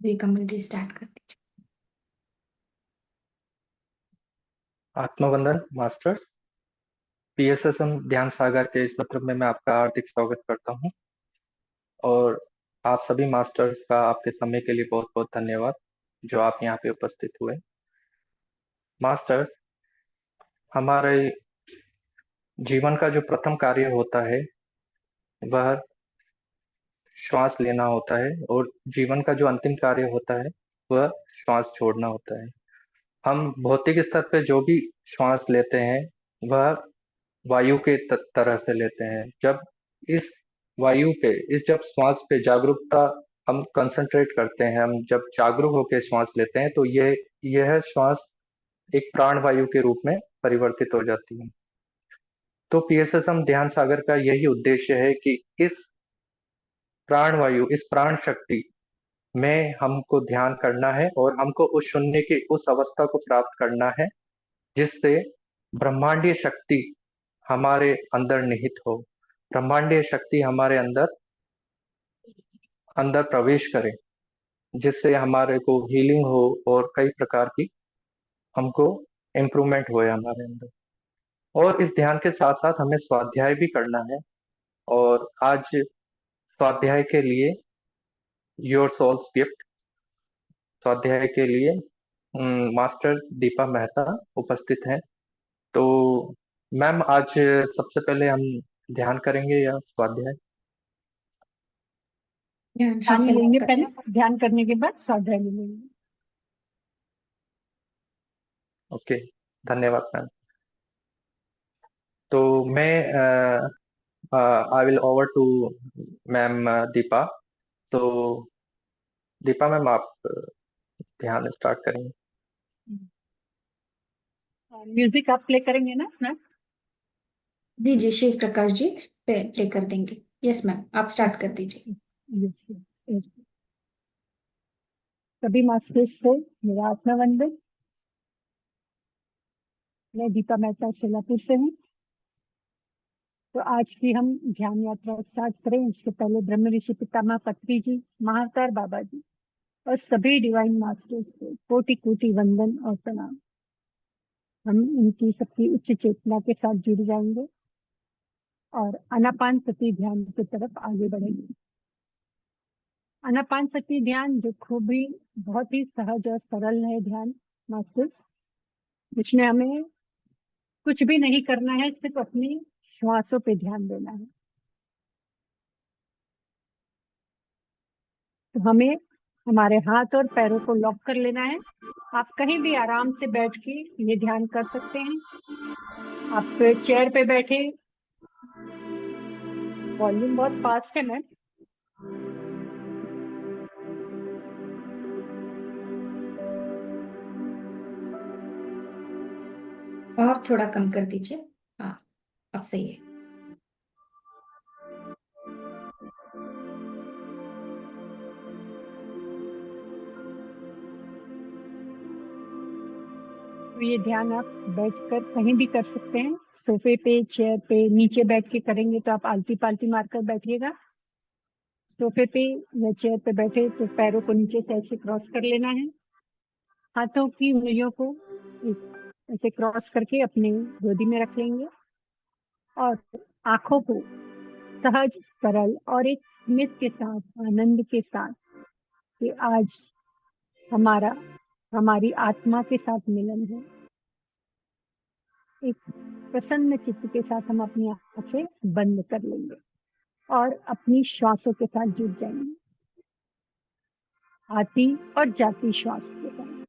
जी कमल जी start कर दीजिए। आत्मवंदन masters. PSSM ध्यान सागर के इस सत्र में मैं आपका हार्दिक स्वागत करता हूं। और आप सभी मास्टर्स का आपके समय के लिए बहुत बहुत धन्यवाद जो आप यहाँ पे उपस्थित हुए। मास्टर्स, हमारे जीवन का जो प्रथम कार्य होता है वह श्वास लेना होता है, और जीवन का जो अंतिम कार्य होता है वह श्वास छोड़ना होता है। हम भौतिक स्तर पे जो भी श्वास लेते हैं वह वायु के तरह से लेते हैं। जब इस वायु पे इस जब श्वास पे जागरूकता हम कंसंट्रेट करते हैं, हम जब जागरूक होकर श्वास लेते हैं तो यह श्वास एक प्राण वायु के रूप में परिवर्तित हो जाती है। तो पीएसएसएम ध्यान सागर का यही उद्देश्य है कि इस प्राण वायु, इस प्राण शक्ति में हमको ध्यान करना है और हमको उस शून्य की उस अवस्था को प्राप्त करना है जिससे ब्रह्मांडीय शक्ति हमारे अंदर निहित हो, ब्रह्मांडीय शक्ति हमारे अंदर अंदर प्रवेश करे, जिससे हमारे को हीलिंग हो और कई प्रकार की हमको इम्प्रूवमेंट होए हमारे अंदर। और इस ध्यान के साथ साथ हमें स्वाध्याय भी करना है। और आज स्वाध्याय के लिए योर सोल्स गिफ्ट, स्वाध्याय के लिए मास्टर दीपा मेहता उपस्थित हैं। तो मैम, आज सबसे पहले हम ध्यान करेंगे या स्वाध्याय? हाँ ध्यान पहले आप लेंगे, करिए। पहले ध्यान करने के बाद स्वाध्याय में लेंगे। ओके, धन्यवाद मैम। तो मैं I will over to ma'am Deepa. तो दीपा मैम, आप ध्यान स्टार्ट करेंगे। म्यूजिक आप प्ले करेंगे ना मैम? जी जी शिव प्रकाश जी प्ले कर देंगे। यस मैम, आप स्टार्ट कर दीजिए। Yes, yes. सभी मास्टर्स को मेरा आत्मवंदन। मैं दीपा मेहता सोलापुर से हूँ। तो आज की हम ध्यान यात्रा स्टार्ट करें उसके पहले ब्रह्म ऋषि पितामह पत्री जी, महाअवतार बाबा जी और सभी डिवाइन मास्टर्स को कोटि कोटि वंदन और प्रणाम। हम उनकी सबकी उच्च चेतना के साथ जुड़ जाएंगे और आनापान सती ध्यान की तरफ आगे बढ़ेंगे। आनापान सती ध्यान जो खूब ही बहुत ही सहज और सरल है ध्यान मास्टर्स, जिसमें हमें कुछ भी नहीं करना है, सिर्फ अपनी श्वासों पे ध्यान देना है। तो हमें हमारे हाथ और पैरों को लॉक कर लेना है। आप कहीं भी आराम से बैठ के ये ध्यान कर सकते हैं। आप चेयर पे बैठे, वॉल्यूम बहुत फास्ट है मैम। और थोड़ा कम कर दीजिए। हाँ, अब सही है। तो ये ध्यान आप बैठकर कहीं भी कर सकते हैं, सोफे पे, चेयर पे, नीचे बैठ के करेंगे तो आप आलती पालती मारकर बैठिएगा। सोफे पे या चेयर पे बैठे तो पैरों को नीचे से ऐसे क्रॉस कर लेना है। हाथों की उंगलियों को ऐसे क्रॉस करके अपने गोदी में रख लेंगे और आंखों को सहज, सरल और एक स्मित के साथ, आनंद के साथ कि आज हमारा हमारी आत्मा के साथ मिलन है, एक प्रसन्न चित्त के साथ हम अपनी आंखें बंद कर लेंगे और अपनी श्वासों के साथ जुड़ जाएंगे, आती और जाती श्वास के साथ।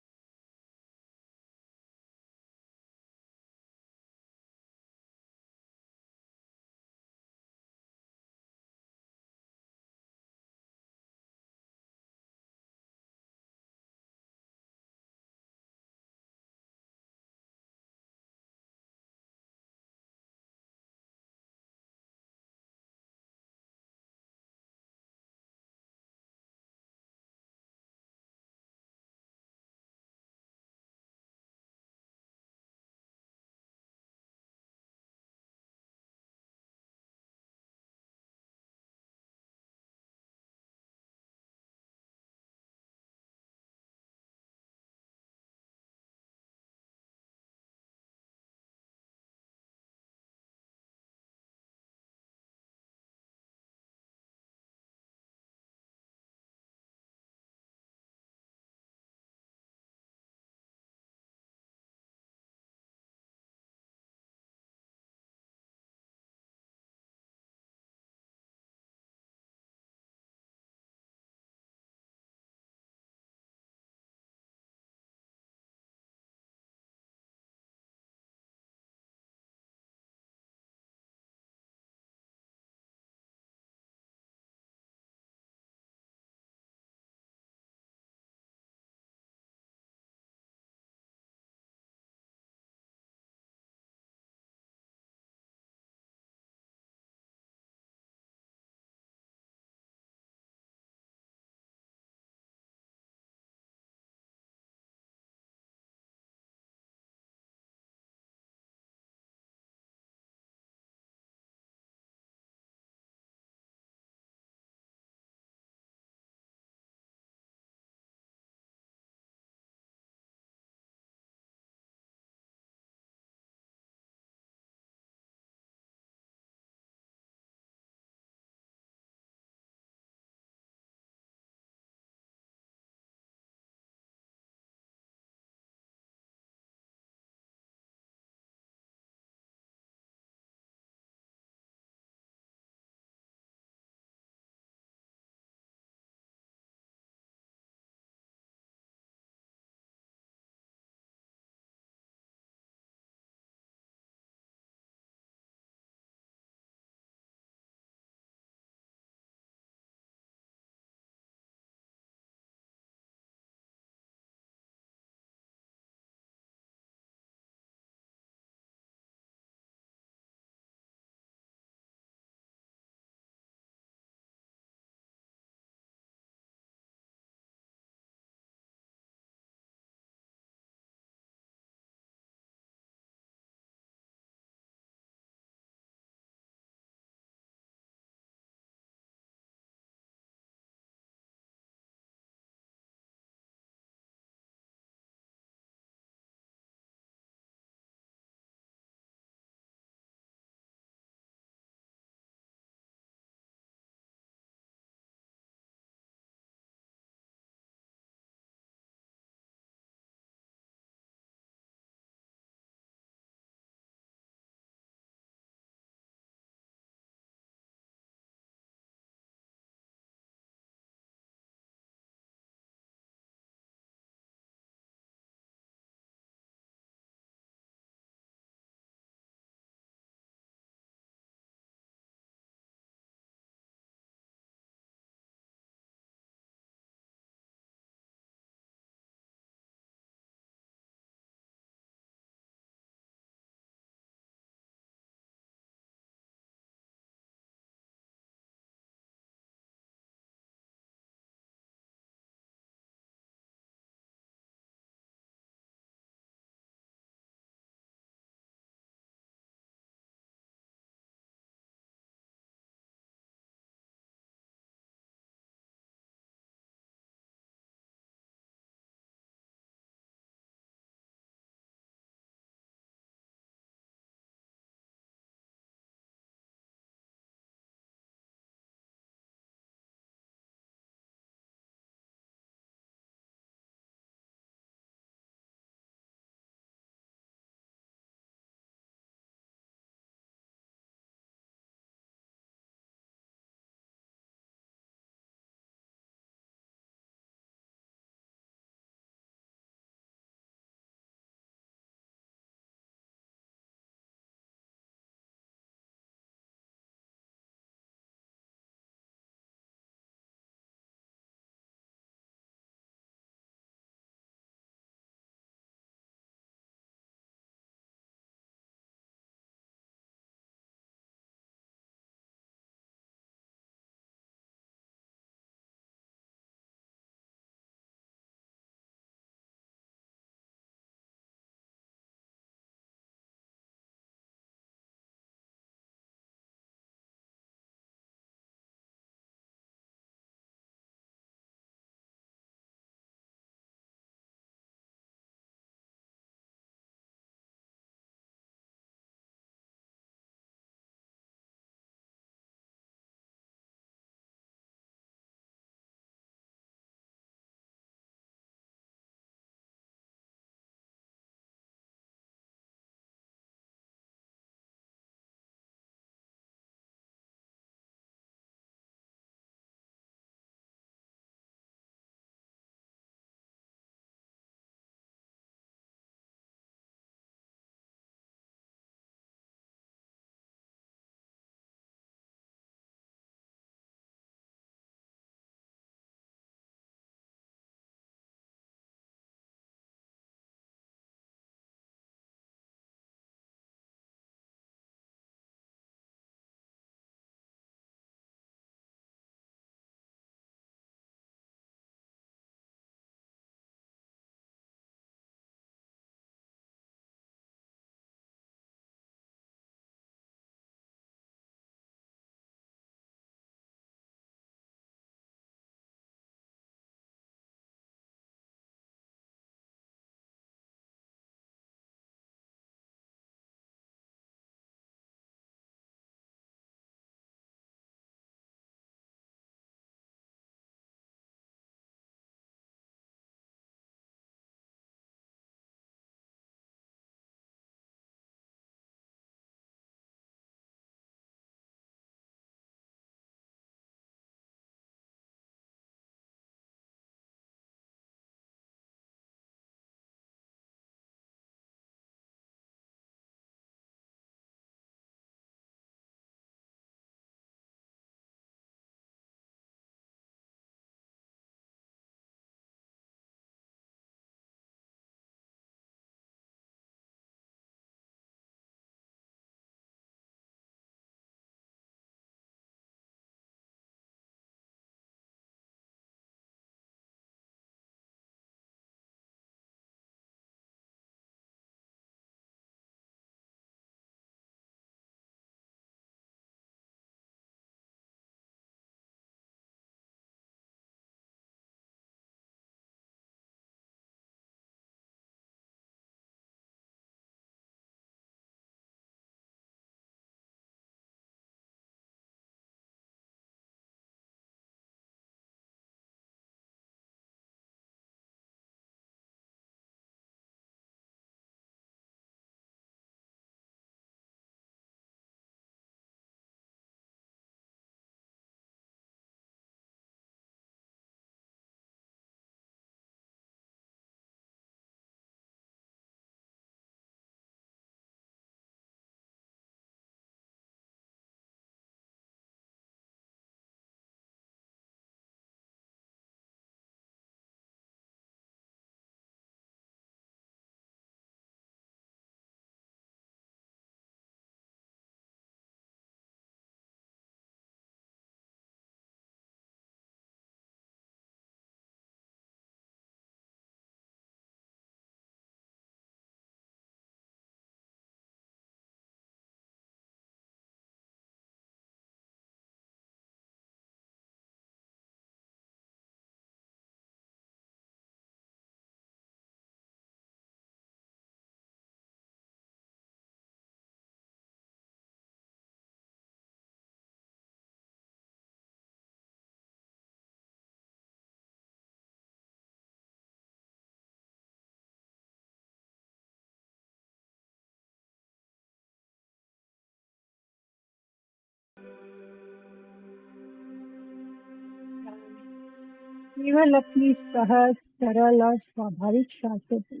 केवल अपनी सहज, सरल और स्वाभाविक सांसों पे।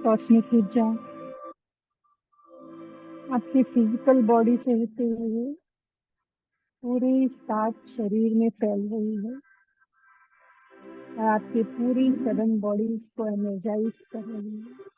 कॉस्मिक ऊर्जा आपके फिजिकल बॉडी से होते हुए पूरे 7 शरीर में फैल रही है और आपकी पूरी 7 बॉडीज को एनर्जाइज कर रही है।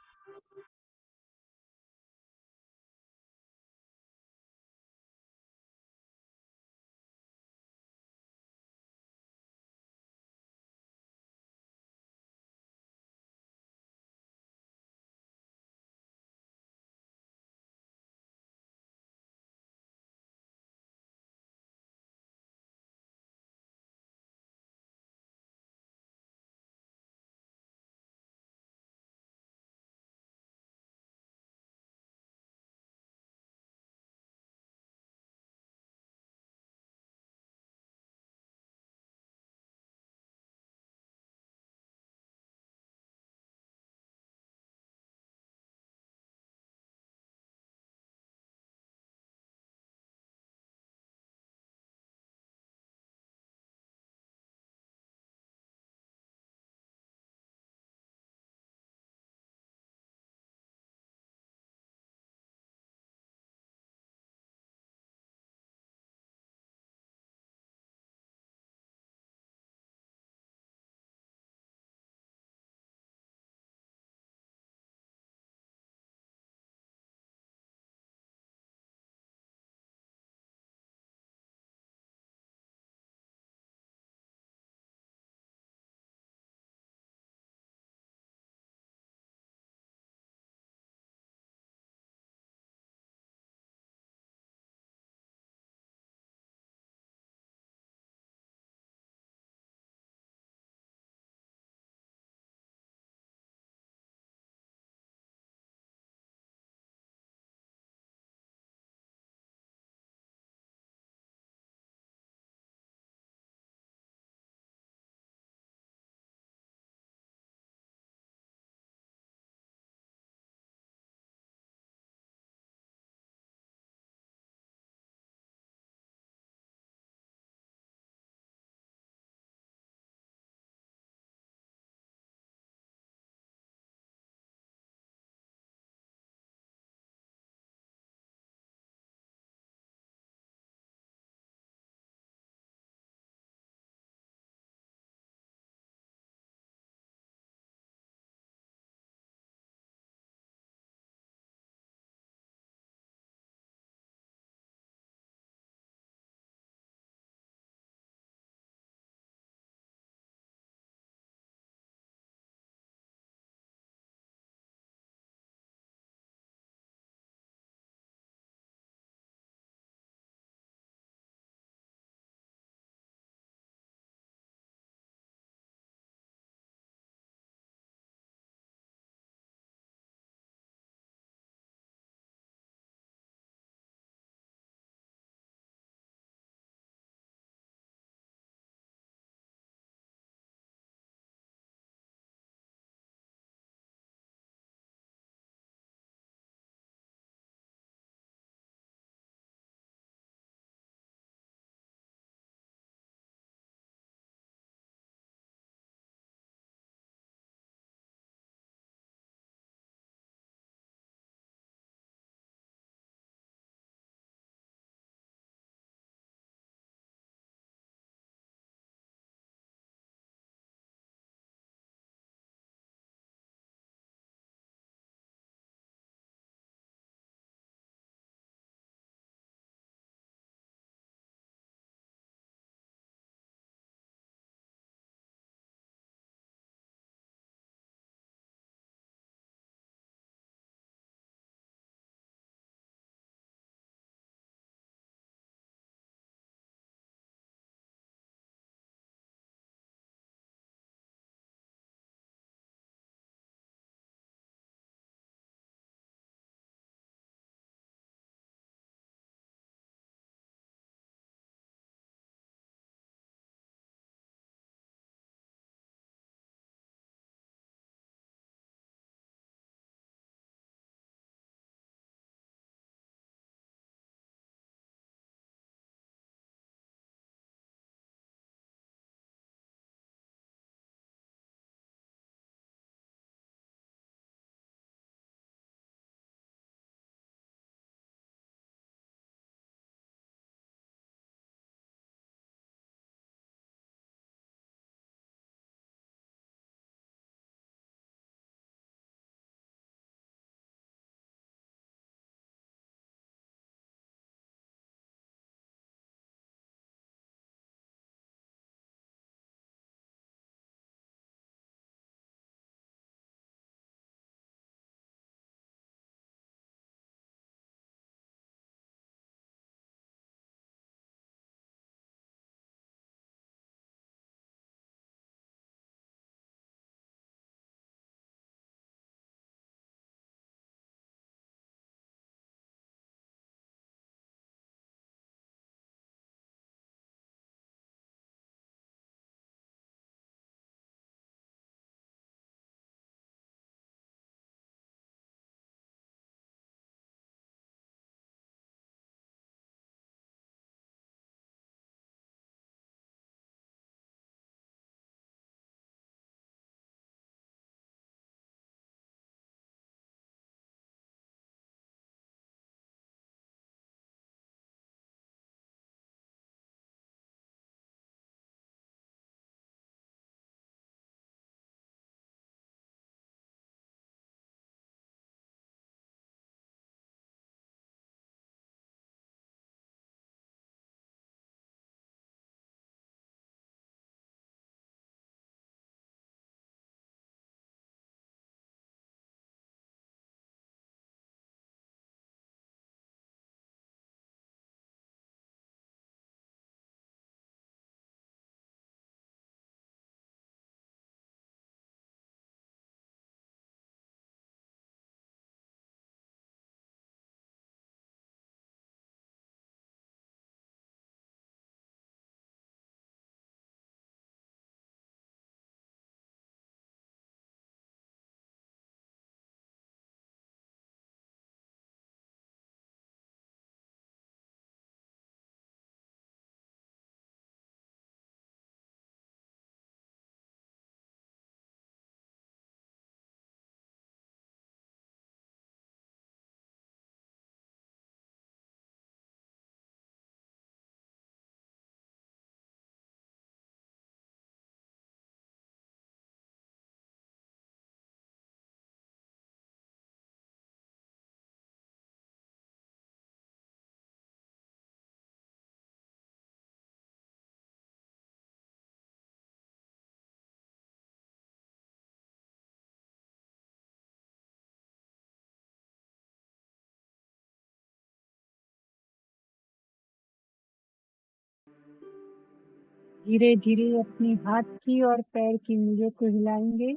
धीरे धीरे अपनी हाथ की और पैर की उंगलियों को हिलाएंगे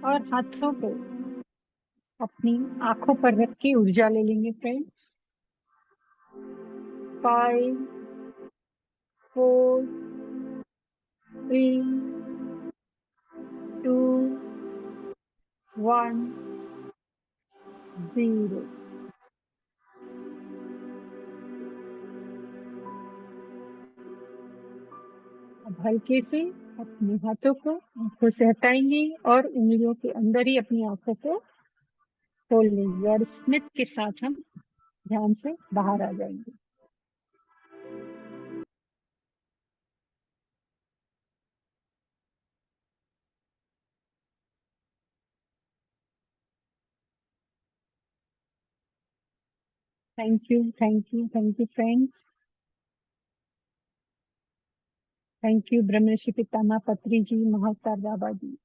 और हाथों को अपनी आंखों पर रख के ऊर्जा ले लेंगे फ्रेंड्स। 5 4 3 2 1 0। अब हल्के से अपने हाथों को आंखों से हटाएंगे और उंगलियों के अंदर ही अपनी आंखों को खोल लेंगे और स्मित के साथ हम ध्यान से बाहर आ जाएंगे। Thank you, thank you, thank you friends. Thank you Brahmarshi Pitamah पत्री जी, महाअवतार बाबा जी,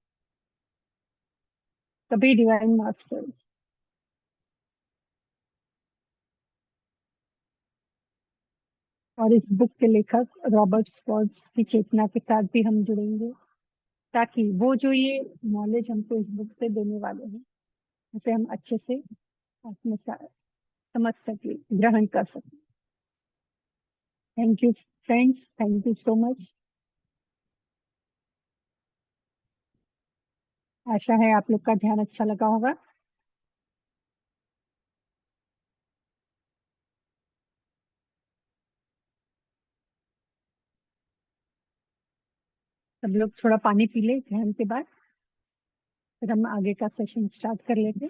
सभी डिवाइन मास्टर्स। और इस बुक के लेखक रॉबर्ट स्पॉट्स की चेतना के साथ भी हम जुड़ेंगे, ताकि वो जो ये नॉलेज हमको इस बुक से देने वाले हैं उसे हम अच्छे से आत्मसात समझ सके, ग्रहण कर सके। Thank you friends, thank you so much. आशा है आप लोग का ध्यान अच्छा लगा होगा। सब लोग थोड़ा पानी पी ले ध्यान के बाद, फिर हम आगे का सेशन स्टार्ट कर लेते।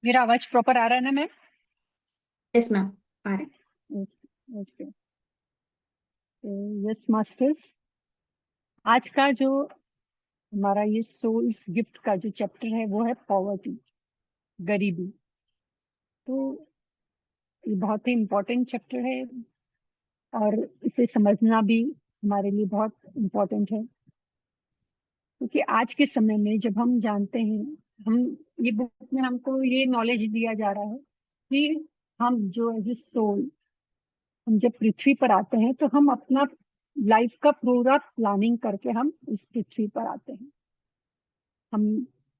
मेरा आवाज प्रॉपर आ रहा है ना मैम? यस मैम, आ रहे हैं। ओके, यस मास्टर्स, आज का जो हमारा ये सोल्स गिफ्ट का जो चैप्टर है वो है पॉवर्टी, गरीबी। तो ये बहुत ही इम्पोर्टेंट चैप्टर है और इसे समझना भी हमारे लिए बहुत इम्पोर्टेंट है, क्योंकि आज के समय में जब हम जानते हैं, हम ये बुक में हमको ये नॉलेज दिया जा रहा है कि हम जो एज ए सोल, हम जब पृथ्वी पर आते हैं तो हम अपना लाइफ का पूरा प्लानिंग करके हम इस पृथ्वी पर आते हैं। हम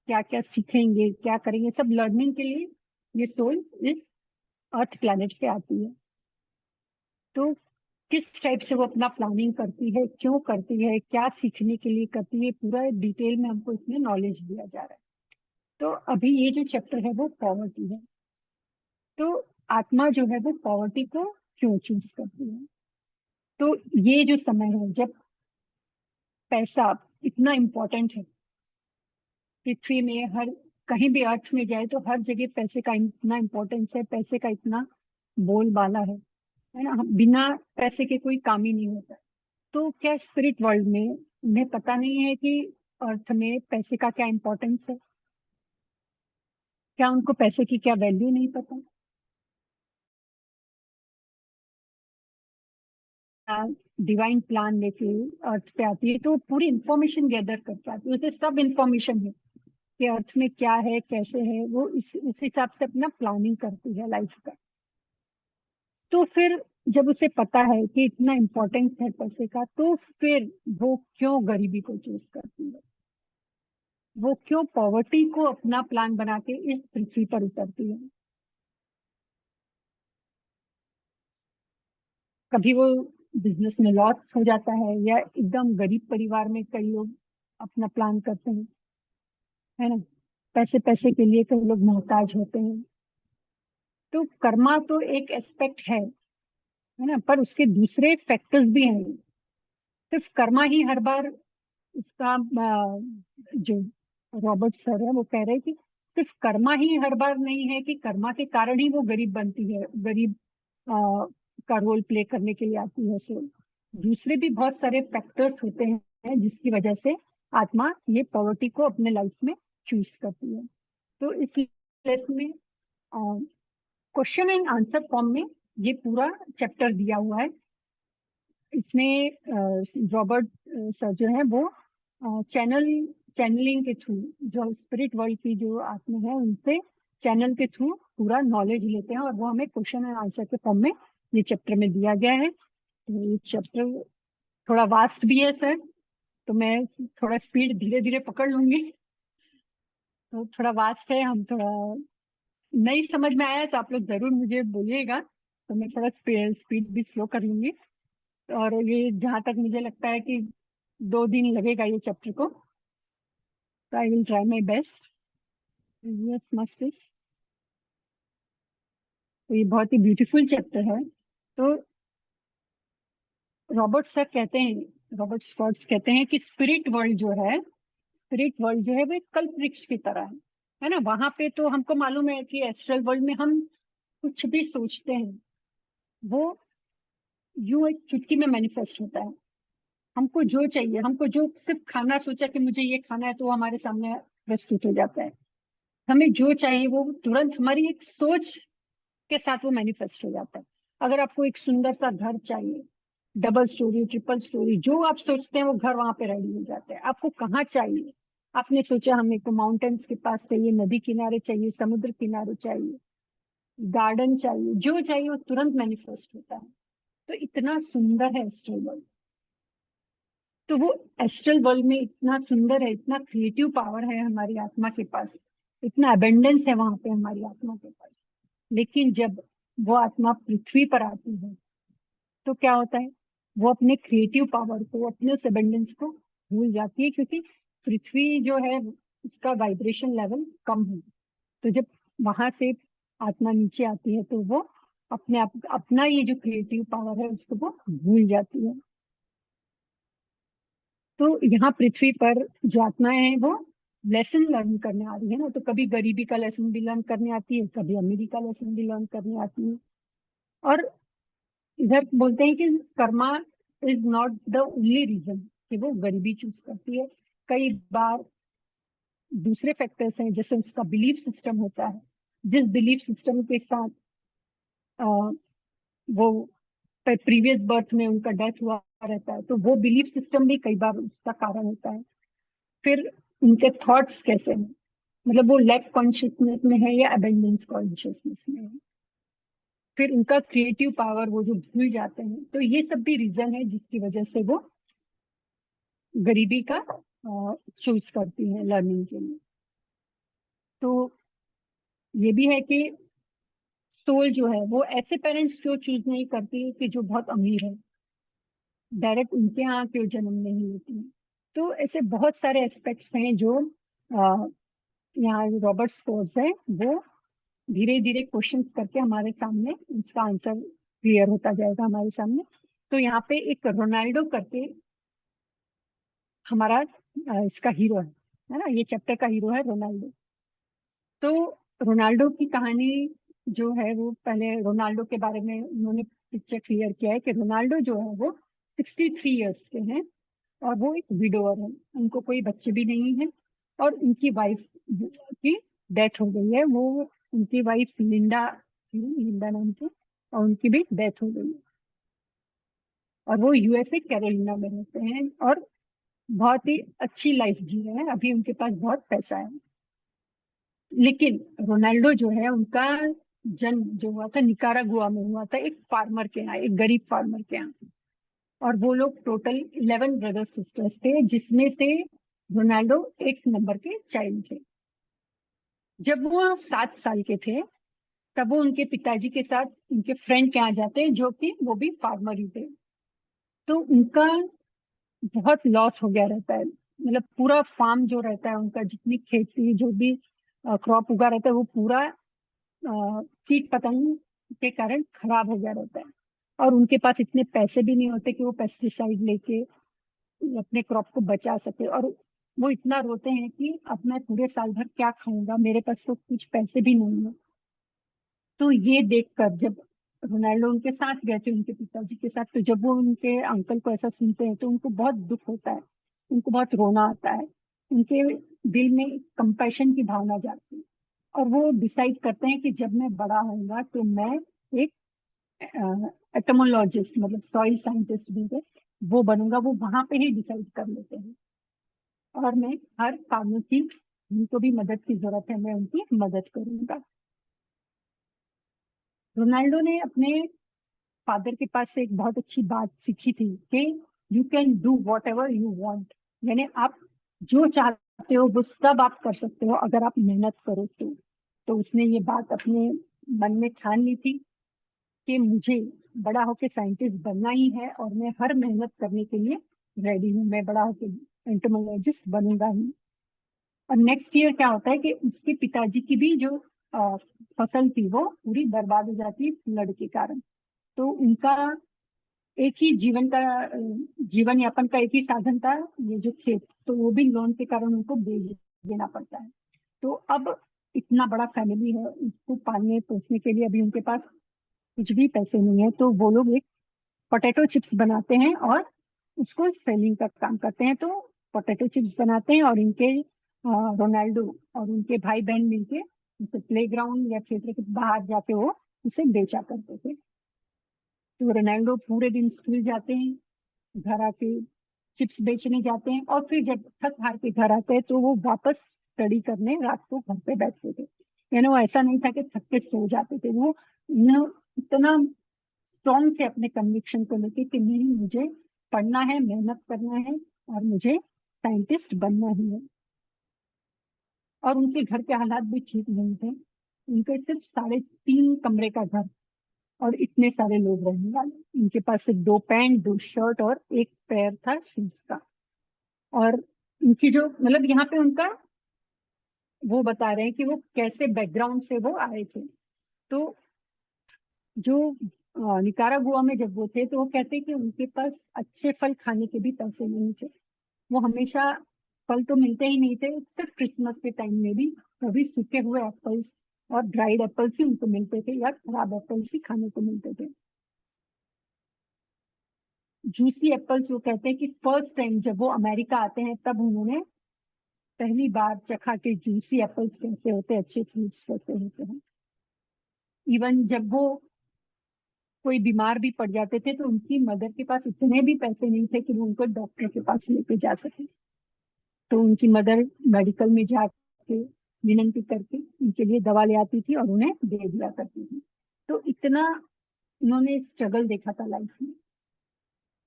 क्या क्या सीखेंगे, क्या करेंगे, सब लर्निंग के लिए ये सोल इस अर्थ प्लैनेट पे आती है। तो किस टाइप से वो अपना प्लानिंग करती है, क्यों करती है, क्या सीखने के लिए करती है, पूरा डिटेल में हमको इसमें नॉलेज दिया जा रहा है। तो अभी ये जो चैप्टर है वो पॉवर्टी है। तो आत्मा जो है वो पॉवर्टी को क्यों चूज करती है? तो ये जो समय है जब पैसा इतना इम्पोर्टेंट है पृथ्वी में, हर कहीं भी अर्थ में जाए तो हर जगह पैसे का इतना इम्पोर्टेंस है, पैसे का इतना बोलबाला है ना, बिना पैसे के कोई काम ही नहीं होता। तो क्या स्पिरिट वर्ल्ड में उन्हें पता नहीं है कि अर्थ में पैसे का क्या इम्पोर्टेंस है? क्या उनको पैसे की क्या वैल्यू नहीं पता? डिवाइन प्लान लेके अर्थ पे आती है तो पूरी इंफॉर्मेशन गैदर करके आती है, उसे सब इंफॉर्मेशन है कि अर्थ में क्या है, कैसे है, वो उस हिसाब से अपना प्लानिंग करती है लाइफ का। तो फिर जब उसे पता है कि इतना इम्पोर्टेंस है पैसे का, तो फिर वो क्यों गरीबी को चूज करती है? वो क्यों पॉवर्टी को अपना प्लान बना के इस पृथ्वी पर उतरती है? कभी वो बिजनेस में लॉस हो जाता है, या एकदम गरीब परिवार में कई लोग अपना प्लान करते हैं, है ना, पैसे पैसे के लिए कई लोग मोहताज होते हैं। तो कर्मा तो एक एस्पेक्ट है ना, पर उसके दूसरे फैक्टर्स भी हैं। सिर्फ कर्मा ही हर बार उसका जो रॉबर्ट सर है वो कह रहे हैं कि सिर्फ कर्मा ही हर बार नहीं है कि कर्मा के कारण ही वो गरीब बनती है, गरीब का रोल प्ले करने के लिए आती है सोल। दूसरे भी बहुत सारे फैक्टर्स होते हैं जिसकी वजह से आत्मा ये पॉवर्टी को अपने लाइफ में चूज करती है। तो इस लेसन में क्वेश्चन एंड आंसर फॉर्म में ये पूरा चैप्टर दिया हुआ है। इसमें रॉबर्ट सर जो है वो चैनलिंग के थ्रू, जो स्पिरिट वर्ल्ड की जो आत्मा है उनसे चैनल के थ्रू पूरा नॉलेज लेते हैं, और वो हमें क्वेश्चन एंड आंसर के फॉर्म में ये चैप्टर में दिया गया है। तो ये चैप्टर थोड़ा वास्ट भी है सर, तो मैं थोड़ा स्पीड धीरे धीरे पकड़ लूंगी। तो थोड़ा वास्ट है, हम थोड़ा नहीं समझ में आया तो आप लोग जरूर मुझे बोलिएगा, तो मैं थोड़ा स्पीड भी स्लो कर लूंगी। और ये जहाँ तक मुझे लगता है कि 2 दिन लगेगा ये चैप्टर को, तो I will try my best. Yes मस्टिस, तो ये बहुत ही ब्यूटीफुल चैप्टर है। तो रॉबर्ट स्कॉट्स कहते हैं कि स्पिरिट वर्ल्ड जो है वो एक कल्प वृक्ष की तरह है ना। वहां पे तो हमको मालूम है कि एस्ट्रल वर्ल्ड में हम कुछ भी सोचते हैं वो यूं एक चुटकी में मैनिफेस्ट होता है। हमको जो चाहिए, हमको जो सिर्फ खाना सोचा कि मुझे ये खाना है तो वो हमारे सामने प्रस्तुत हो जाता है। हमें जो चाहिए वो तुरंत हमारी एक सोच के साथ वो मैनिफेस्ट हो जाता है। अगर आपको एक सुंदर सा घर चाहिए, डबल स्टोरी, ट्रिपल स्टोरी, जो आप सोचते हैं वो घर वहां पे रेडी हो जाता है। आपको कहाँ चाहिए, आपने सोचा हमें को माउंटेन्स के पास चाहिए, नदी किनारे चाहिए, समुद्र किनारे चाहिए, गार्डन चाहिए, जो चाहिए वो तुरंत मैनिफेस्ट होता है। तो इतना सुंदर है एस्ट्रल वर्ल्ड। तो वो एस्ट्रल वर्ल्ड में इतना सुंदर है, इतना क्रिएटिव पावर है हमारी आत्मा के पास, इतना अबेंडेंस है वहां पे हमारी आत्मा के पास। लेकिन जब वो आत्मा पृथ्वी पर आती है तो क्या होता है, वो अपने क्रिएटिव पावर को, अपने उस अबेंडेंस को भूल जाती है, क्योंकि पृथ्वी जो है उसका वाइब्रेशन लेवल कम है। तो जब वहां से आत्मा नीचे आती है तो वो अपने आप अपना ये जो क्रिएटिव पावर है उसको वो भूल जाती है। तो यहाँ पृथ्वी पर जो आत्माएं हैं वो लेसन लर्न करने आ रही है ना, तो कभी गरीबी का लेसन भी लर्न करने आती है, कभी अमीरी का लेसन भी लर्न करने आती है। और इधर बोलते हैं कि karma is not the only reason कि वो गरीबी चूज करती है। कई बार दूसरे फैक्टर्स हैं, जैसे उसका बिलीफ सिस्टम होता है। जिस बिलीफ सिस्टम के साथ अ, वो प्रीवियस बर्थ में उनका डेथ हुआ रहता है, तो वो बिलीफ सिस्टम भी कई बार उसका कारण होता है। फिर उनके थॉट्स कैसे हैं, मतलब वो लैक कॉन्शियसनेस में है या अबेंडेंस कॉन्शियसनेस में है। फिर उनका क्रिएटिव पावर वो जो भूल जाते हैं, तो ये सब भी रीजन है जिसकी वजह से वो गरीबी का चूज करती है लर्निंग के लिए। तो ये भी है कि सोल जो है वो ऐसे पेरेंट्स क्यों चूज नहीं करती कि जो बहुत अमीर है, डायरेक्ट उनके यहाँ क्यों जन्म नहीं लेती है। तो ऐसे बहुत सारे एस्पेक्ट्स हैं जो यहाँ रॉबर्ट स्कोर्स है वो धीरे धीरे क्वेश्चंस करके हमारे सामने उसका आंसर क्लियर होता जाएगा हमारे सामने। तो यहाँ पे एक रोनाल्डो करके हमारा इसका हीरो है ना, ये चैप्टर का हीरो है रोनाल्डो। तो रोनाल्डो की कहानी जो है वो, पहले रोनाल्डो के बारे में उन्होंने पिक्चर क्लियर किया है कि रोनाल्डो जो है वो 63 ईयर्स के हैं, और वो एक विडोअर है, उनको कोई बच्चे भी नहीं है, और उनकी वाइफ की डेथ हो गई है। वो उनकी वाइफ लिंडा नाम की, और उनकी भी डेथ हो गई है। और वो यूएसए कैरोलिना में रहते हैं और बहुत ही अच्छी लाइफ जी रहे हैं, अभी उनके पास बहुत पैसा है। लेकिन रोनाल्डो जो है उनका जन्म जो हुआ था निकारागुआ में हुआ था, एक फार्मर के यहाँ, एक गरीब फार्मर के यहाँ। और वो लोग टोटल 11 ब्रदर्स सिस्टर्स थे, जिसमें से रोनाल्डो 8 नंबर के चाइल्ड थे। जब वो 7 साल के थे तब वो उनके पिताजी के साथ उनके फ्रेंड के यहाँ जाते हैं, जो कि वो भी फार्मर ही थे। तो उनका बहुत लॉस हो गया रहता है, मतलब पूरा फार्म जो रहता है उनका, जितनी खेती जो भी क्रॉप उगा रहता है वो पूरा कीट पतंग के कारण खराब हो गया रहता है। और उनके पास इतने पैसे भी नहीं होते कि वो पेस्टिसाइड लेके अपने क्रॉप को बचा सके। और वो इतना रोते हैं कि अब मैं पूरे साल भर क्या खाऊंगा, मेरे पास तो कुछ पैसे भी नहीं है। तो ये देखकर जब रोनाल्डो उनके साथ गए थे उनके पिताजी के साथ, तो जब वो उनके अंकल को ऐसा सुनते हैं तो उनको बहुत दुख होता है, उनको बहुत रोना आता है, उनके दिल में कंपैशन की भावना जाती है। और वो डिसाइड करते हैं कि जब मैं बड़ा होऊंगा तो मैं एक एटमोलॉजिस्ट, मतलब सॉइल साइंटिस्ट भी है, वो बनूंगा। वो वहां पे ही डिसाइड कर लेते हैं। और मैं हर फार्मर की, जिनको भी मदद की जरूरत है, मैं उनकी मदद करूंगा। रोनाल्डो ने अपने फादर के पास से एक बहुत अच्छी बात सीखी थी कि you can do what ever you want, यानी आप जो चाहते हो वो सब आप कर सकते हो अगर आप मेहनत करो तो उसने ये बात अपने मन में ठान ली थी कि मुझे बड़ा होके साइंटिस्ट बनना ही है और मैं हर मेहनत करने के लिए रेडी हूँ। मैं बड़ा होके एंटोमोलॉजिस्ट बनूंगा ही। और नेक्स्ट ईयर क्या होता है कि उसके पिताजी की भी जो फसल थी वो पूरी बर्बाद हो जाती है फ्लड के कारण। तो उनका एक ही जीवन यापन का एक ही साधन था, ये जो खेत, तो वो भी लोन के कारण उनको बेच देना पड़ता है। तो अब इतना बड़ा फैमिली है, उसको पालने पोसने के लिए अभी उनके पास कुछ भी पैसे नहीं है। तो वो लोग एक पोटैटो चिप्स बनाते हैं और उसको सेलिंग का काम करते हैं। तो पोटैटो चिप्स बनाते हैं और इनके रोनाल्डो और उनके भाई बहन मिलके उसे प्लेग्राउंड या थिएटर के बाहर जाके वो उसे बेचा करते थे। तो रोनाल्डो पूरे दिन स्कूल जाते हैं, घर आके चिप्स बेचने जाते हैं, और फिर जब थक हार के घर आते हैं तो वो वापस स्टडी करने रात को घर पे बैठते थे। यानी वो ऐसा नहीं था कि थक के सो जाते थे। वो इतना स्ट्रॉन्ग थे अपने कन्विक्शन को लेके कि नहीं, मुझे पढ़ना है, मेहनत करना है और मुझे साइंटिस्ट बनना ही है। और उनके घर के हालात भी ठीक नहीं थे। उनके सिर्फ 3.5 कमरे का घर और इतने सारे लोग रहने वाले। इनके पास सिर्फ 2 पैंट, 2 शर्ट और एक पैर था शूज का। और उनकी जो, मतलब यहाँ पे उनका वो बता रहे हैं कि वो कैसे बैकग्राउंड से वो आए थे। तो जो निकारागुआ में जब वो थे तो वो कहते कि उनके पास अच्छे फल खाने के भी पैसे नहीं थे। वो हमेशा, फल तो मिलते ही नहीं थे, सिर्फ क्रिसमस के टाइम में भी कभी सूखे हुए एप्पल्स और ड्राइड एप्पल्स ही उनको मिलते थे, या खराब एप्पल्स ही खाने को मिलते थे। जूसी एप्पल्स, वो कहते हैं कि फर्स्ट टाइम जब वो अमेरिका आते हैं तब उन्होंने पहली बार चखा के जूसी एप्पल्स कैसे होते हैं, अच्छे फ्रूट्स कैसे होते हैं। इवन जब वो कोई बीमार भी पड़ जाते थे तो उनकी मदर के पास इतने भी पैसे नहीं थे कि वो उनको डॉक्टर के पास लेके जा सके। तो उनकी मदर मेडिकल में जाके विनती करके उनके लिए दवा ले आती थी और उन्हें दे दिया करती थी। तो इतना उन्होंने स्ट्रगल देखा था लाइफ में।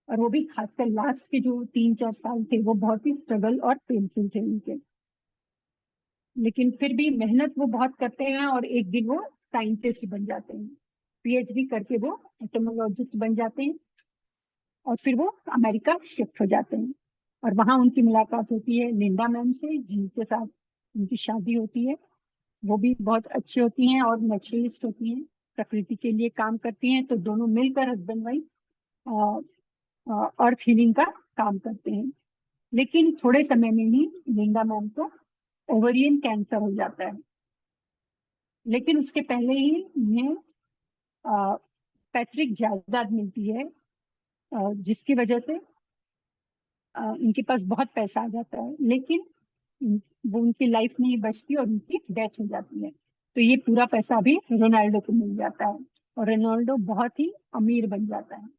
और वो भी खासकर लास्ट के जो 3-4 साल थे वो बहुत ही स्ट्रगल और पेनफुल थे उनके। लेकिन फिर भी मेहनत वो बहुत करते हैं और एक दिन वो साइंटिस्ट बन जाते हैं। पीएचडी करके वो एटमोलॉजिस्ट बन जाते हैं और फिर वो अमेरिका शिफ्ट हो जाते हैं। और वहां उनकी मुलाकात होती है लिंडा मैम से, जिनके साथ उनकी शादी होती है। वो भी बहुत अच्छी होती हैं और नेचुरलिस्ट होती हैं, प्रकृति के लिए काम करती हैं। तो दोनों मिलकर हस्बैंड वाइफ अर्थ हीलिंग का काम करते हैं। लेकिन थोड़े समय में ही लिंडा मैम को ओवरियन कैंसर हो जाता है। लेकिन उसके पहले ही उन्हें पैतृक जायदाद मिलती है, जिसकी वजह से उनके पास बहुत पैसा आ जाता है। लेकिन वो उनकी लाइफ नहीं बचती और उनकी डेथ हो जाती है। तो ये पूरा पैसा भी रोनाल्डो को मिल जाता है और रोनाल्डो बहुत ही अमीर बन जाता है।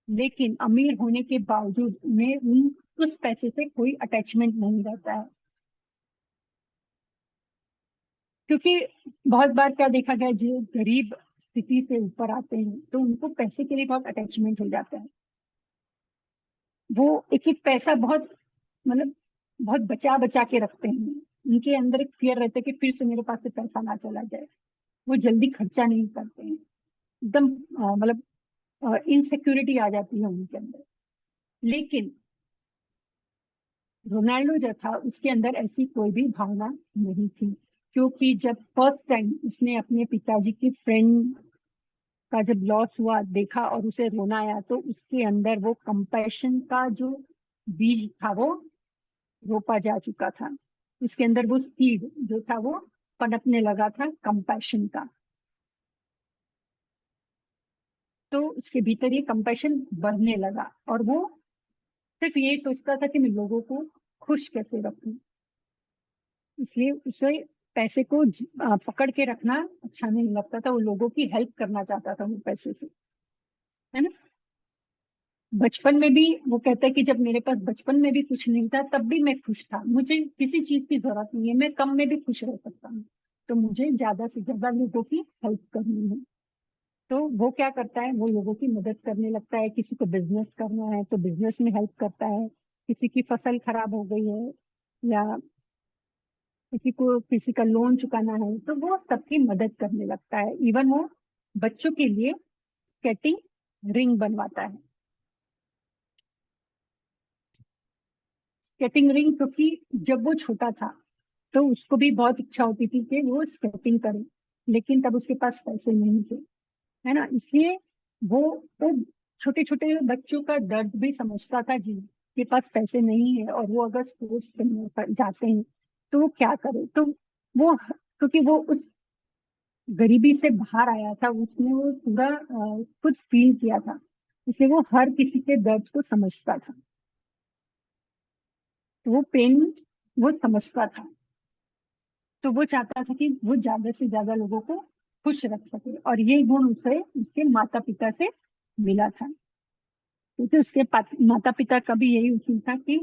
लेकिन अमीर होने के बावजूद उन्हें उस पैसे से कोई अटैचमेंट नहीं रहता है। क्योंकि बहुत बार क्या देखा गया, जो गरीब स्थिति से ऊपर आते हैं तो उनको पैसे के लिए बहुत अटैचमेंट हो जाता है। वो एक एक पैसा बहुत, मतलब बहुत बचा बचा के रखते हैं। उनके अंदर एक फियर रहता है कि फिर से मेरे पास से पैसा ना चला जाए। वो जल्दी खर्चा नहीं करते हैं। एकदम मतलब इनसिक्योरिटी आ जाती है उनके अंदर। लेकिन रोनाल्डो जो था उसके अंदर ऐसी कोई भी भावना नहीं थी। क्योंकि जब फर्स्ट टाइम उसने अपने पिताजी की फ्रेंड का जब लॉस हुआ देखा और उसे रोना आया, तो उसके अंदर वो कंपैशन का जो बीज था वो रोपा जा चुका था। उसके अंदर वो सीड जो था वो पनपने लगा था कंपैशन का। तो उसके भीतर ये कंपैशन बढ़ने लगा और वो सिर्फ ये सोचता था कि मैं लोगों को खुश कैसे रखूं। इसलिए उसे पैसे को पकड़ के रखना अच्छा नहीं लगता था, वो लोगों की हेल्प करना चाहता था वो पैसे से, है ना। बचपन में भी वो कहता है कि जब मेरे पास बचपन में भी कुछ नहीं था तब भी मैं खुश था, मुझे किसी चीज की जरूरत नहीं है, मैं कम में भी खुश रह सकता हूँ, तो मुझे ज्यादा से ज्यादा लोगों की हेल्प करनी है। तो वो क्या करता है, वो लोगों की मदद करने लगता है, किसी को बिजनेस करना है तो बिजनेस में हेल्प करता है, किसी की फसल खराब हो गई है या किसी को किसी का लोन चुकाना है तो वो सबकी मदद करने लगता है। इवन वो बच्चों के लिए स्केटिंग रिंग बनवाता है। स्केटिंग रिंग क्योंकि जब वो छोटा था तो उसको भी बहुत इच्छा होती थी कि वो स्केटिंग करे, लेकिन तब उसके पास पैसे नहीं थे, है ना। इसलिए वो छोटे छोटे बच्चों का दर्द भी समझता था, जिनके पास पैसे नहीं है और वो अगर स्पोर्ट्स करने जाते हैं तो वो क्या करे। तो वो क्योंकि वो उस गरीबी से बाहर आया था, उसने वो पूरा खुद फील किया था, इसलिए वो हर किसी के दर्द को समझता था, तो वो पेन वो समझता था। तो वो चाहता था कि वो ज्यादा से ज्यादा लोगों को खुश रख सके, और ये गुण उसे उसके माता पिता से मिला था। क्योंकि उसके माता पिता का भी यही उसूल था कि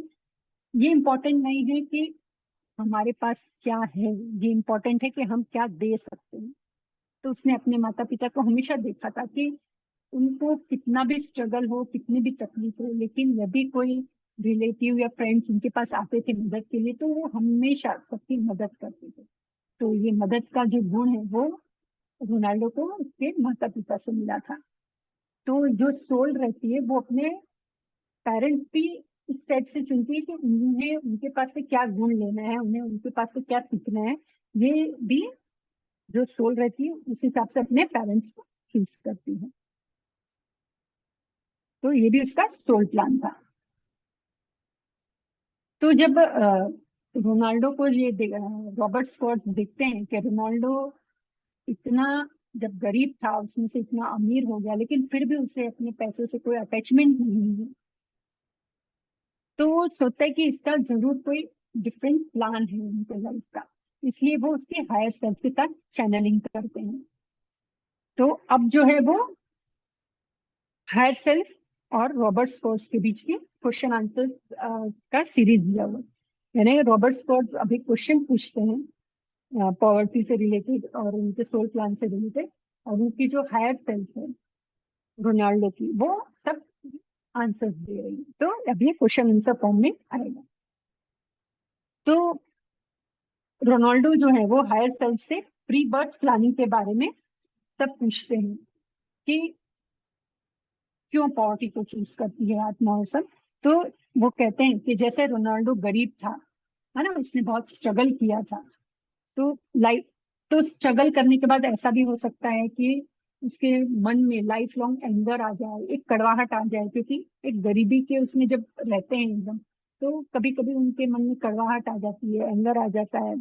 ये इम्पोर्टेंट नहीं है कि हमारे पास क्या है, ये इम्पोर्टेंट है कि हम क्या दे सकते हैं। तो उसने अपने माता पिता को हमेशा देखा था कि उनको कितना भी स्ट्रगल हो, कितनी भी तकलीफ हो, लेकिन यदि कोई रिलेटिव या फ्रेंड्स उनके पास आते थे मदद के लिए तो वो हमेशा सबकी मदद करते थे। तो ये मदद का जो गुण है वो रोनाल्डो को उसके माता पिता से मिला था। तो जो सोल रहती है वो अपने पेरेंट्स भी इस टाइप से चुनती है कि उन्हें उनके पास से क्या गुण लेना है, उन्हें उनके पास से क्या सीखना है। ये भी जो सोल रहती है उस हिसाब से अपने पेरेंट्स को चूज करती है। तो ये भी उसका सोल प्लान था। तो जब रोनाल्डो को ये रॉबर्ट स्कॉट्स देखते हैं कि रोनाल्डो इतना जब गरीब था उसमें से इतना अमीर हो गया, लेकिन फिर भी उसे अपने पैसों से कोई अटैचमेंट नहीं है, तो वो सोचता है कि इसका जरूर कोई डिफरेंट प्लान है उनके लाइफ का। इसलिए वो उसके हायर सेल्फ के साथ चैनलिंग करते हैं। तो अब जो है वो हायर सेल्फ और रॉबर्ट स्कॉट्स के बीच के क्वेश्चन आंसर्स का सीरीज दिया हुआ है। यानी रॉबर्ट स्कॉट्स अभी क्वेश्चन पूछते हैं पॉवर्टी से रिलेटेड और उनके सोल प्लान से रिलेटेड, और उनकी जो हायर सेल्फ है रोनाल्डो की वो सब आंसर्स दे रही है। तो अब ये क्वेश्चन आंसर फॉर्म में आएगा। तो रोनाल्डो जो है वो हायर सेल्फ से प्री बर्थ प्लानिंग के बारे में सब पूछते हैं कि क्यों पॉवर्टी को चूज करती है आत्मा और सब। तो वो कहते हैं कि जैसे रोनाल्डो गरीब था, है ना, उसने बहुत स्ट्रगल किया था, तो लाइफ तो स्ट्रगल करने के बाद ऐसा भी हो सकता है कि उसके मन में लाइफ लॉन्ग एंगर आ जाए, एक कड़वाहट आ जाए, क्योंकि एक गरीबी के उसमें जब रहते हैं एकदम, तो कभी कभी उनके मन में कड़वाहट आ जाती है, एंगर आ जाता है,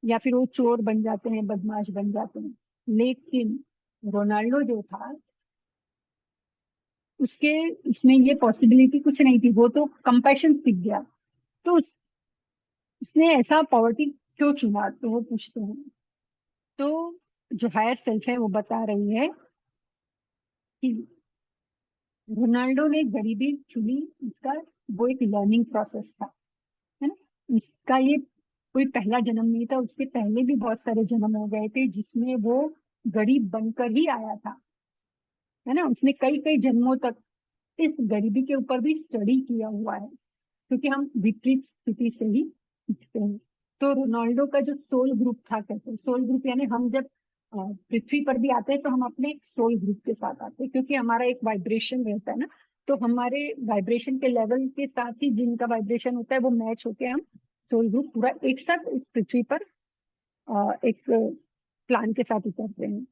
या फिर वो चोर बन जाते हैं, बदमाश बन जाते हैं। लेकिन रोनाल्डो जो था उसके उसमें ये पॉसिबिलिटी कुछ नहीं थी, वो तो कंपैशन सीख गया। तो उसने ऐसा पॉवर्टी क्यों चुना, तो वो पूछते हैं। तो जो हायर सेल्फ है वो बता रही है कि रोनाल्डो ने गरीबी चुनी, उसका वो एक लर्निंग प्रोसेस था, है ना। उसका ये कोई पहला जन्म नहीं था, उसके पहले भी बहुत सारे जन्म हो गए थे जिसमें वो गरीब बनकर ही आया था, है ना। उसने कई कई जन्मों तक इस गरीबी के ऊपर भी स्टडी किया हुआ है, क्योंकि हम विपरीत स्थिति से ही सीखते हैं। तो रोनाल्डो का जो सोल ग्रुप था, कहते हैं सोल ग्रुप, यानी हम जब पृथ्वी पर भी आते हैं तो हम अपने सोल ग्रुप के साथ आते हैं, क्योंकि हमारा एक वाइब्रेशन रहता है ना। तो हमारे वाइब्रेशन के लेवल के साथ ही जिनका वाइब्रेशन होता है वो मैच होके हम सोल ग्रुप पूरा एक साथ इस पृथ्वी पर एक प्लान के साथ उतरते हैं।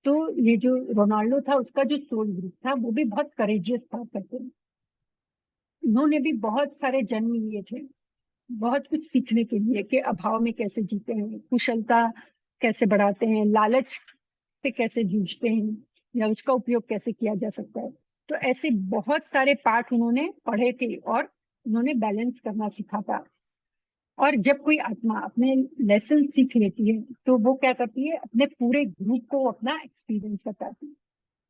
तो ये जो रोनाल्डो था उसका जो सोल ग्रुप था वो भी बहुत करेजियस था, कहते हैं। उन्होंने भी बहुत सारे जन्म लिए थे, बहुत कुछ सीखने के लिए कि अभाव में कैसे जीते हैं, कुशलता कैसे बढ़ाते हैं, लालच से कैसे जूझते हैं, या उसका उपयोग कैसे किया जा सकता है। तो ऐसे बहुत सारे पाठ उन्होंने पढ़े थे और उन्होंने बैलेंस करना सीखा था। और जब कोई आत्मा अपने लेसन सीख लेती है तो वो क्या करती है, अपने पूरे ग्रुप को अपना एक्सपीरियंस बताती है।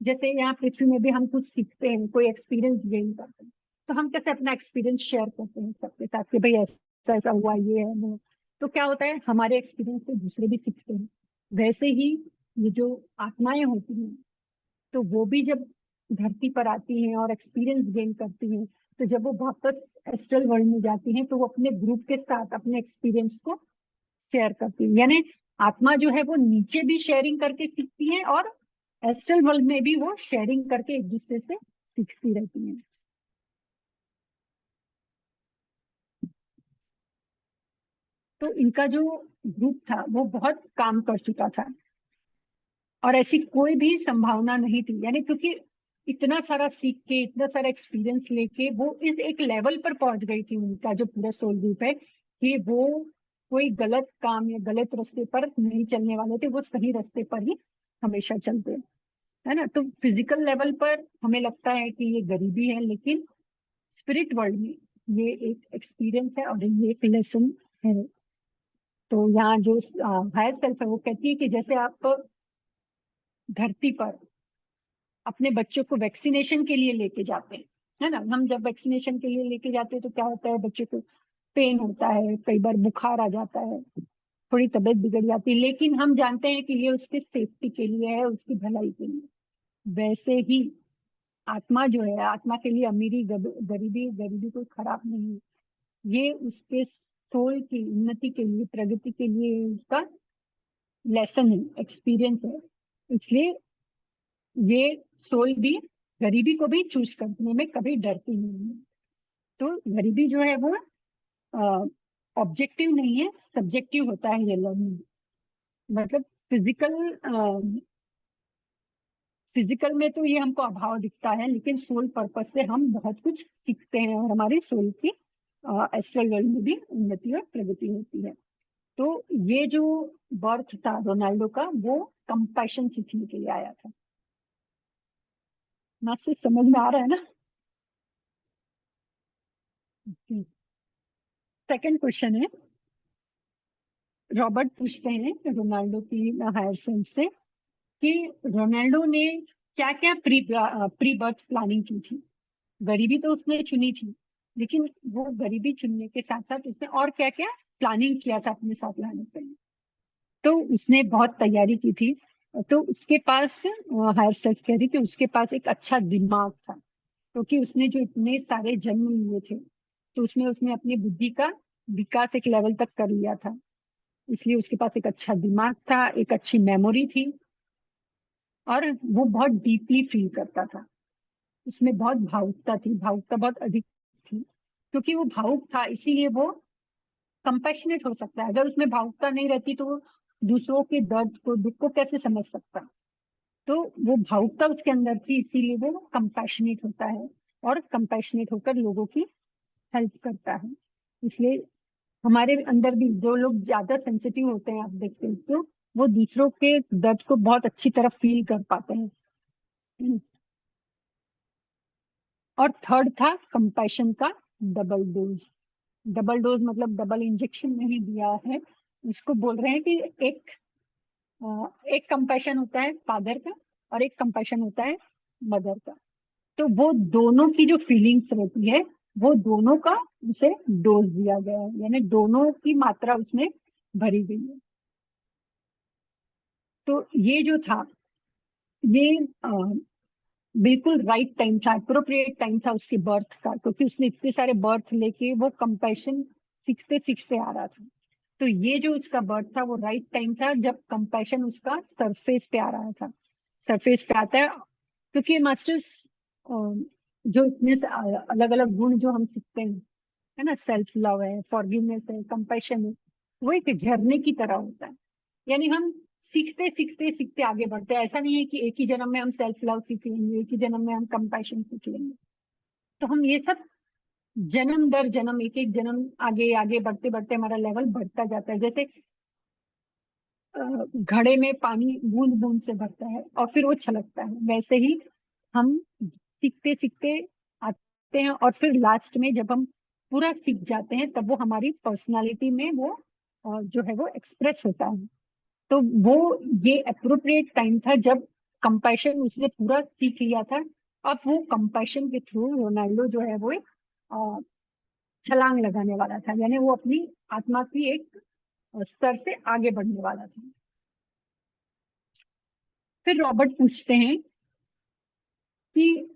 जैसे यहाँ पृथ्वी में भी हम कुछ सीखते हैं, कोई एक्सपीरियंस गेन करते हैं, तो हम कैसे अपना एक्सपीरियंस शेयर करते हैं सबके साथ कि भाई ऐसा ऐसा हुआ, ये है वो। तो क्या होता है, हमारे एक्सपीरियंस से दूसरे भी सीखते हैं। वैसे ही ये जो आत्माएं होती हैं, तो वो भी जब धरती पर आती हैं और एक्सपीरियंस गेन करती हैं, तो जब वो वापस एस्ट्रल वर्ल्ड में जाती हैं तो वो अपने ग्रुप के साथ अपने एक्सपीरियंस को शेयर करती है। यानी आत्मा जो है वो नीचे भी शेयरिंग करके सीखती है और एस्ट्रल वर्ल्ड में भी वो शेयरिंग करके एक दूसरे से सीखती रहती है। तो इनका जो ग्रुप था वो बहुत काम कर चुका था और ऐसी कोई भी संभावना नहीं थी, यानी क्योंकि इतना सारा सीख के, इतना सारा एक्सपीरियंस लेके वो इस एक लेवल पर पहुंच गई थी, उनका जो पूरा सोल ग्रुप है, कि वो कोई गलत काम या गलत रास्ते पर नहीं चलने वाले थे, वो सही रास्ते पर ही हमेशा चलते हैं, है ना। तो फिजिकल लेवल पर हमें लगता है कि ये गरीबी है, लेकिन स्पिरिट वर्ल्ड में ये एक एक्सपीरियंस है और ये एक लेसन है। तो यहाँ जो हायर सेल्फ है वो कहती है कि जैसे आप धरती पर अपने बच्चों को वैक्सीनेशन के लिए लेके जाते हैं, है ना। हम जब वैक्सीनेशन के लिए लेके जाते हैं तो क्या होता है, बच्चे को पेन होता है, कई बार बुखार आ जाता है, थोड़ी तबीयत बिगड़ जाती है, लेकिन हम जानते हैं कि ये उसके सेफ्टी के लिए है, उसकी भलाई के लिए। वैसे ही आत्मा जो है, आत्मा के लिए अमीरी गरीबी गरीबी कोई खराब नहीं है, ये उसके सोल की उन्नति के लिए, प्रगति के लिए उसका लेसन है, एक्सपीरियंस है। इसलिए ये सोल भी गरीबी को भी चूज करने में कभी डरती नहीं है। तो गरीबी जो है वो ऑब्जेक्टिव नहीं है, सब्जेक्टिव होता है ये लर्निंग। मतलब फिजिकल में तो ये हमको अभाव दिखता है, लेकिन सोल पर्पस से हम बहुत कुछ सीखते हैं और हमारी सोल की एस्ट्रल वर्ल्ड में भी उन्नति और प्रगति होती है। तो ये जो बर्थ था रोनाल्डो का, वो कंपैशन सीखने के लिए आया था। मैसेज समझ में आ रहा है ना। सेकंड क्वेश्चन है, रॉबर्ट पूछते हैं रोनाल्डो की हायर सेल्फ से कि रोनाल्डो ने क्या क्या प्री बर्थ प्लानिंग की थी। गरीबी तो उसने चुनी थी, लेकिन वो गरीबी चुनने के साथ साथ उसने और क्या क्या प्लानिंग किया था अपने साथ लाने के लिए। तो उसने बहुत तैयारी की थी। तो उसके पास हायर सेल्फ कह रही कि उसके पास एक अच्छा दिमाग था, क्योंकि उसने जो इतने सारे जन्म लिए थे, तो उसमें उसने अपनी बुद्धि का विकास एक लेवल तक कर लिया था। इसलिए उसके पास एक अच्छा दिमाग था, एक अच्छी मेमोरी थी, और वो बहुत डीपली फील करता था। उसमें बहुत भावुकता थी, भावुकता बहुत अधिक थी। क्योंकि वो भावुक था इसीलिए वो कंपैशनेट हो सकता है। अगर उसमें भावुकता नहीं रहती तो वो दूसरों के दर्द को, दुख को कैसे समझ सकता। तो वो भावुकता उसके अंदर थी, इसीलिए वो कंपैशनेट होता है और कंपैशनेट होकर लोगों की हेल्प करता है। इसलिए हमारे अंदर भी जो लोग ज्यादा सेंसिटिव होते हैं, आप देखते हैं, तो वो दूसरों के दर्द को बहुत अच्छी तरह फील कर पाते हैं। और थर्ड था कंपैशन का डबल डोज। डबल डोज मतलब डबल इंजेक्शन नहीं दिया है, उसको बोल रहे हैं कि एक कंपैशन होता है फादर का और एक कंपैशन होता है मदर का। तो वो दोनों की जो फीलिंग्स रहती है, वो दोनों का उसे डोज दिया गया है, यानी दोनों की मात्रा उसमें भरी गई है। तो ये जो था, ये बिल्कुल राइट टाइम था, अप्रोप्रिएट टाइम था उसके बर्थ का, क्योंकि उसने इतने सारे बर्थ लेके वो कंपैशन सीखते सीखते आ रहा था। तो ये जो उसका बर्थ था वो राइट टाइम था, जब कंपैशन उसका सरफेस पे आ रहा था। सरफेस पे आता है क्योंकि मास्टर्स जो इतने अलग अलग गुण जो हम सीखते हैं, है ना, सेल्फ लव है, फॉरगिवनेस है, कंपैशन है, वो एक झरने की तरह होता है। यानी हम सीखते सीखते सीखते आगे बढ़ते हैं। ऐसा नहीं है कि एक ही जन्म में हम सेल्फ लव सीख लेंगे, एक ही जन्म में हम कंपैशन सीख लेंगे। तो हम ये सब जन्म दर जन्म, एक एक जन्म आगे आगे बढ़ते बढ़ते हमारा लेवल बढ़ता जाता है। जैसे घड़े में पानी बूंद बूंद से भरता है और फिर वो छलकता है, वैसे ही हम सीखते सीखते आते हैं और फिर लास्ट में जब हम पूरा सीख जाते हैं तब वो हमारी पर्सनालिटी में वो जो है वो एक्सप्रेस होता है। तो वो ये अप्रोप्रिएट टाइम था जब कंपैशन उसने पूरा सीख लिया था। अब वो कंपैशन के थ्रू रोनाल्डो जो है वो एक छलांग लगाने वाला था, यानी वो अपनी आत्मा की एक स्तर से आगे बढ़ने वाला था। फिर रॉबर्ट पूछते हैं कि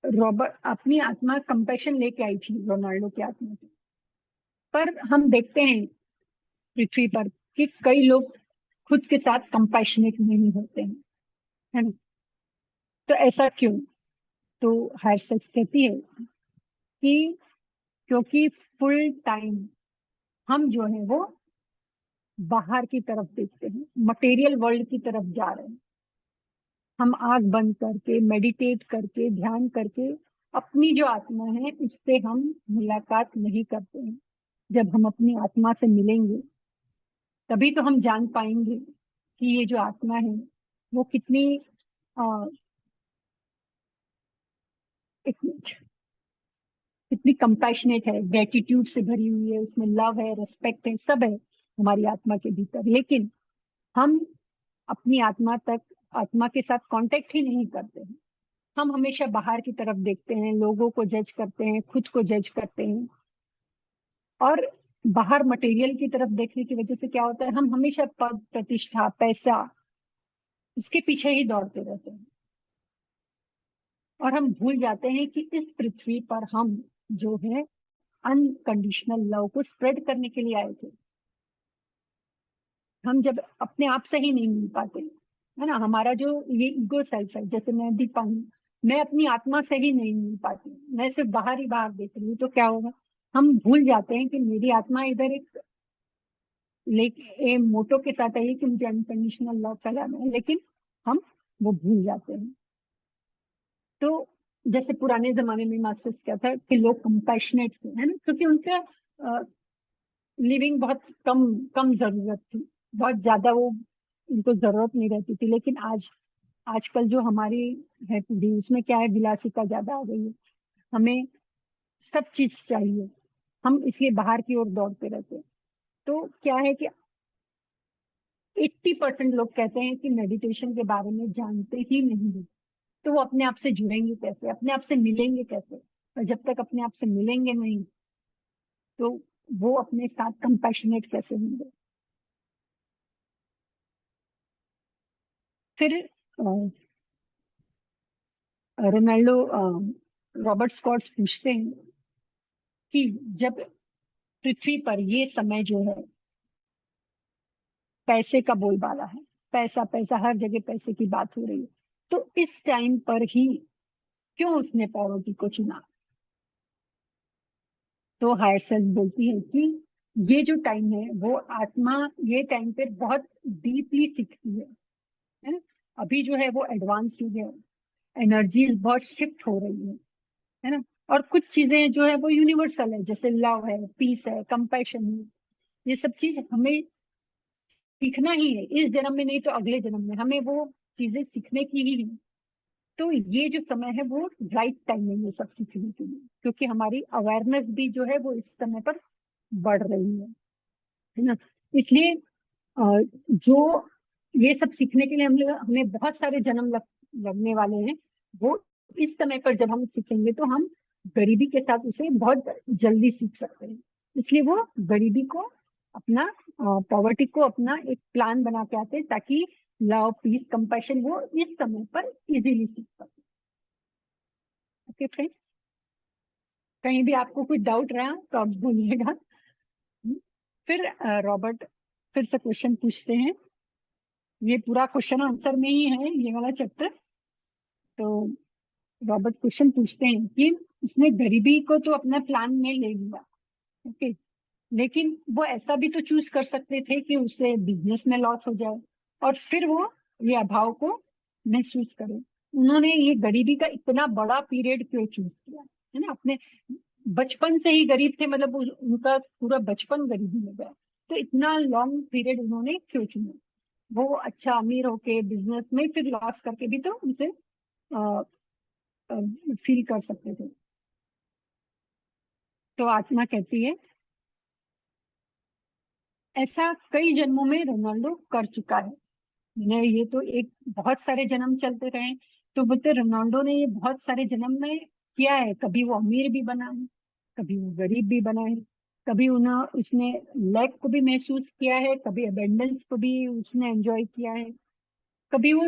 रॉबर्ट अपनी आत्मा कंपैशन लेके आई थी रोनाल्डो की आत्मा की, पर हम देखते हैं पृथ्वी पर कि कई लोग खुद के साथ कंपैशनेट नहीं होते हैं, है ना। तो ऐसा क्यों? तो हायरसेक्स कहती है कि क्योंकि फुल टाइम हम जो है वो बाहर की तरफ देखते हैं, मटेरियल वर्ल्ड की तरफ जा रहे हैं। हम आंख बंद करके मेडिटेट करके ध्यान करके अपनी जो आत्मा है उससे हम मुलाकात नहीं करते हैं। जब हम अपनी आत्मा से मिलेंगे तभी तो हम जान पाएंगे कि ये जो आत्मा है वो कितनी अ, कितनी कंपैशनेट है, ग्रेटिट्यूड से भरी हुई है, उसमें लव है, रिस्पेक्ट है, सब है हमारी आत्मा के भीतर। लेकिन हम अपनी आत्मा के साथ कांटेक्ट ही नहीं करते हैं। हम हमेशा बाहर की तरफ देखते हैं, लोगों को जज करते हैं, खुद को जज करते हैं, और बाहर मटेरियल की तरफ देखने की वजह से क्या होता है, हम हमेशा पद प्रतिष्ठा पैसा उसके पीछे ही दौड़ते रहते हैं, और हम भूल जाते हैं कि इस पृथ्वी पर हम जो है अनकंडीशनल लव को स्प्रेड करने के लिए आए थे। हम जब अपने आप से ही नहीं मिल पाते, है ना, हमारा जो ये ईगो सेल्फ है, जैसे मैं दीपा हूँ, मैं अपनी आत्मा से ही नहीं मिल पाती, मैं सिर्फ बाहर ही बाहर देख रही हूँ, तो क्या होगा, हम भूल जाते हैं कि मेरी आत्मा इधर एक मोटो के साथ आई है कि मुझे अनकंडीशनल लव फैलाना है, लेकिन हम वो भूल जाते हैं। तो जैसे पुराने जमाने में मास्टर्स क्या था कि लोग कंपैशनेट थे, है ना, क्योंकि उनका लिविंग बहुत कम कम जरूरत थी, बहुत ज्यादा वो उनको जरूरत नहीं रहती थी। लेकिन आजकल जो हमारी है पीढ़ी, उसमें क्या है, विलासिता ज्यादा आ गई है, हमें सब चीज चाहिए, हम इसलिए बाहर की ओर दौड़ते रहते हैं। तो क्या है कि 80% लोग कहते हैं कि मेडिटेशन के बारे में जानते ही नहीं है। तो वो अपने आप से जुड़ेंगे कैसे, अपने आप से मिलेंगे कैसे? और जब तक अपने आप से मिलेंगे नहीं तो वो अपने साथ कंपैशनेट कैसे होंगे? फिर रोनाल्डो रॉबर्ट स्कॉट्स पूछते हैं कि जब पृथ्वी पर ये समय जो है पैसे का बोलबाला है, पैसा पैसा हर जगह पैसे की बात हो रही है, तो इस टाइम पर ही क्यों उसने पॉवर्टी को चुना? तो हायर सेल्फ बोलती है कि ये जो टाइम है वो आत्मा ये टाइम पे बहुत डीपली सीखती है ना। अभी जो है वो एडवांस युग है, एनर्जीज बहुत शिफ्ट हो रही है ना। और कुछ चीजें जो है वो यूनिवर्सल है, जैसे लव है, पीस है, कंपैशन है, ये सब चीज हमें सीखना ही है, इस जन्म में नहीं तो अगले जन्म में हमें वो चीजें सीखने की ही है। तो ये जो समय है वो राइट टाइम है ये सब सीखने के लिए, क्योंकि हमारी अवेयरनेस भी जो है वो इस समय पर बढ़ रही है ना। इसलिए जो ये सब सीखने के लिए हमें बहुत सारे जन्म लगने वाले हैं, वो इस समय पर जब हम सीखेंगे तो हम गरीबी के साथ उसे बहुत जल्दी सीख सकते हैं। इसलिए वो गरीबी को अपना पॉवर्टी को अपना एक प्लान बना के आते हैं, ताकि लव पीस कंपैशन वो इस समय पर इजीली सीख सके। ओके फ्रेंड्स, कहीं भी आपको कोई डाउट रहा तो आप बोलिएगा। फिर रॉबर्ट फिर से क्वेश्चन पूछते हैं, ये पूरा क्वेश्चन आंसर में ही है ये वाला चैप्टर। तो रॉबर्ट क्वेश्चन पूछते हैं कि उसने गरीबी को तो अपना प्लान में ले लिया, ओके, लेकिन वो ऐसा भी तो चूज कर सकते थे कि उसे बिजनेस में लॉस हो जाए और फिर वो ये अभाव को महसूस करे। उन्होंने ये गरीबी का इतना बड़ा पीरियड क्यों चूज किया, है ना, अपने बचपन से ही गरीब थे, मतलब उनका पूरा बचपन गरीबी में गया, तो इतना लॉन्ग पीरियड उन्होंने क्यों चुना? वो अच्छा अमीर होके बिजनेस में फिर लॉस करके भी तो उसे फील कर सकते थे। तो आत्मा कहती है ऐसा कई जन्मों में रोनाल्डो कर चुका है। ने ये तो एक बहुत सारे जन्म चलते रहे, तो बोलते रोनाल्डो ने ये बहुत सारे जन्म में किया है। कभी वो अमीर भी बना है, कभी वो गरीब भी बना है, कभी उन्हें उसने लैक को भी महसूस किया है, कभी अबेंडेंस को भी उसने एंजॉय किया है, कभी वो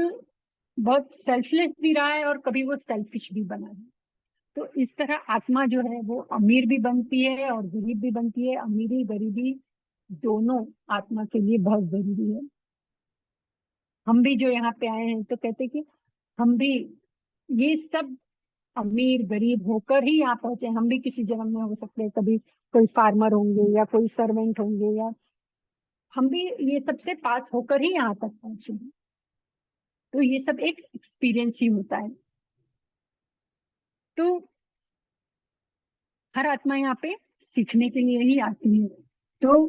बहुत सेल्फलेस भी रहा है और कभी वो सेल्फिश भी बना है। तो इस तरह आत्मा जो है वो अमीर भी बनती है और गरीब भी बनती है। अमीरी गरीबी दोनों आत्मा के लिए बहुत जरूरी है। हम भी जो यहाँ पे आए हैं तो कहते कि हम भी ये सब अमीर गरीब होकर ही यहाँ पहुंचे। हम भी किसी जन्म में हो सकते हैं, कभी कोई फार्मर होंगे या कोई सर्वेंट होंगे, या हम भी ये सबसे पास होकर ही यहाँ तक पहुंचे हैं। तो ये सब एक एक्सपीरियंस ही होता है। तो हर आत्मा यहाँ पे सीखने के लिए ही आती है। तो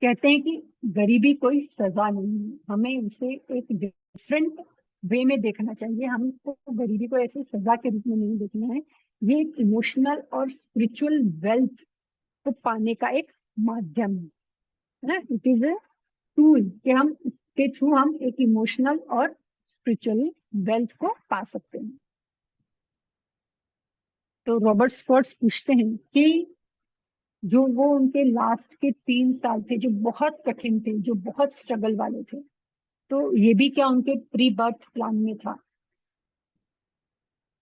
कहते हैं कि गरीबी कोई सजा नहीं है, हमें उसे एक डिफरेंट वे में देखना चाहिए। हमको गरीबी को ऐसे सजा के रूप में नहीं देखना है। ये एक इमोशनल और स्पिरिचुअल वेल्थ को पाने का एक माध्यम है ना। इट इज अ टूल कि हम इसके थ्रू हम एक इमोशनल और स्पिरिचुअल वेल्थ को पा सकते हैं। तो रॉबर्ट स्पॉट्स पूछते हैं कि जो वो उनके लास्ट के 3 साल थे जो बहुत कठिन थे, जो बहुत स्ट्रगल वाले थे, तो ये भी क्या उनके प्री बर्थ प्लान में था?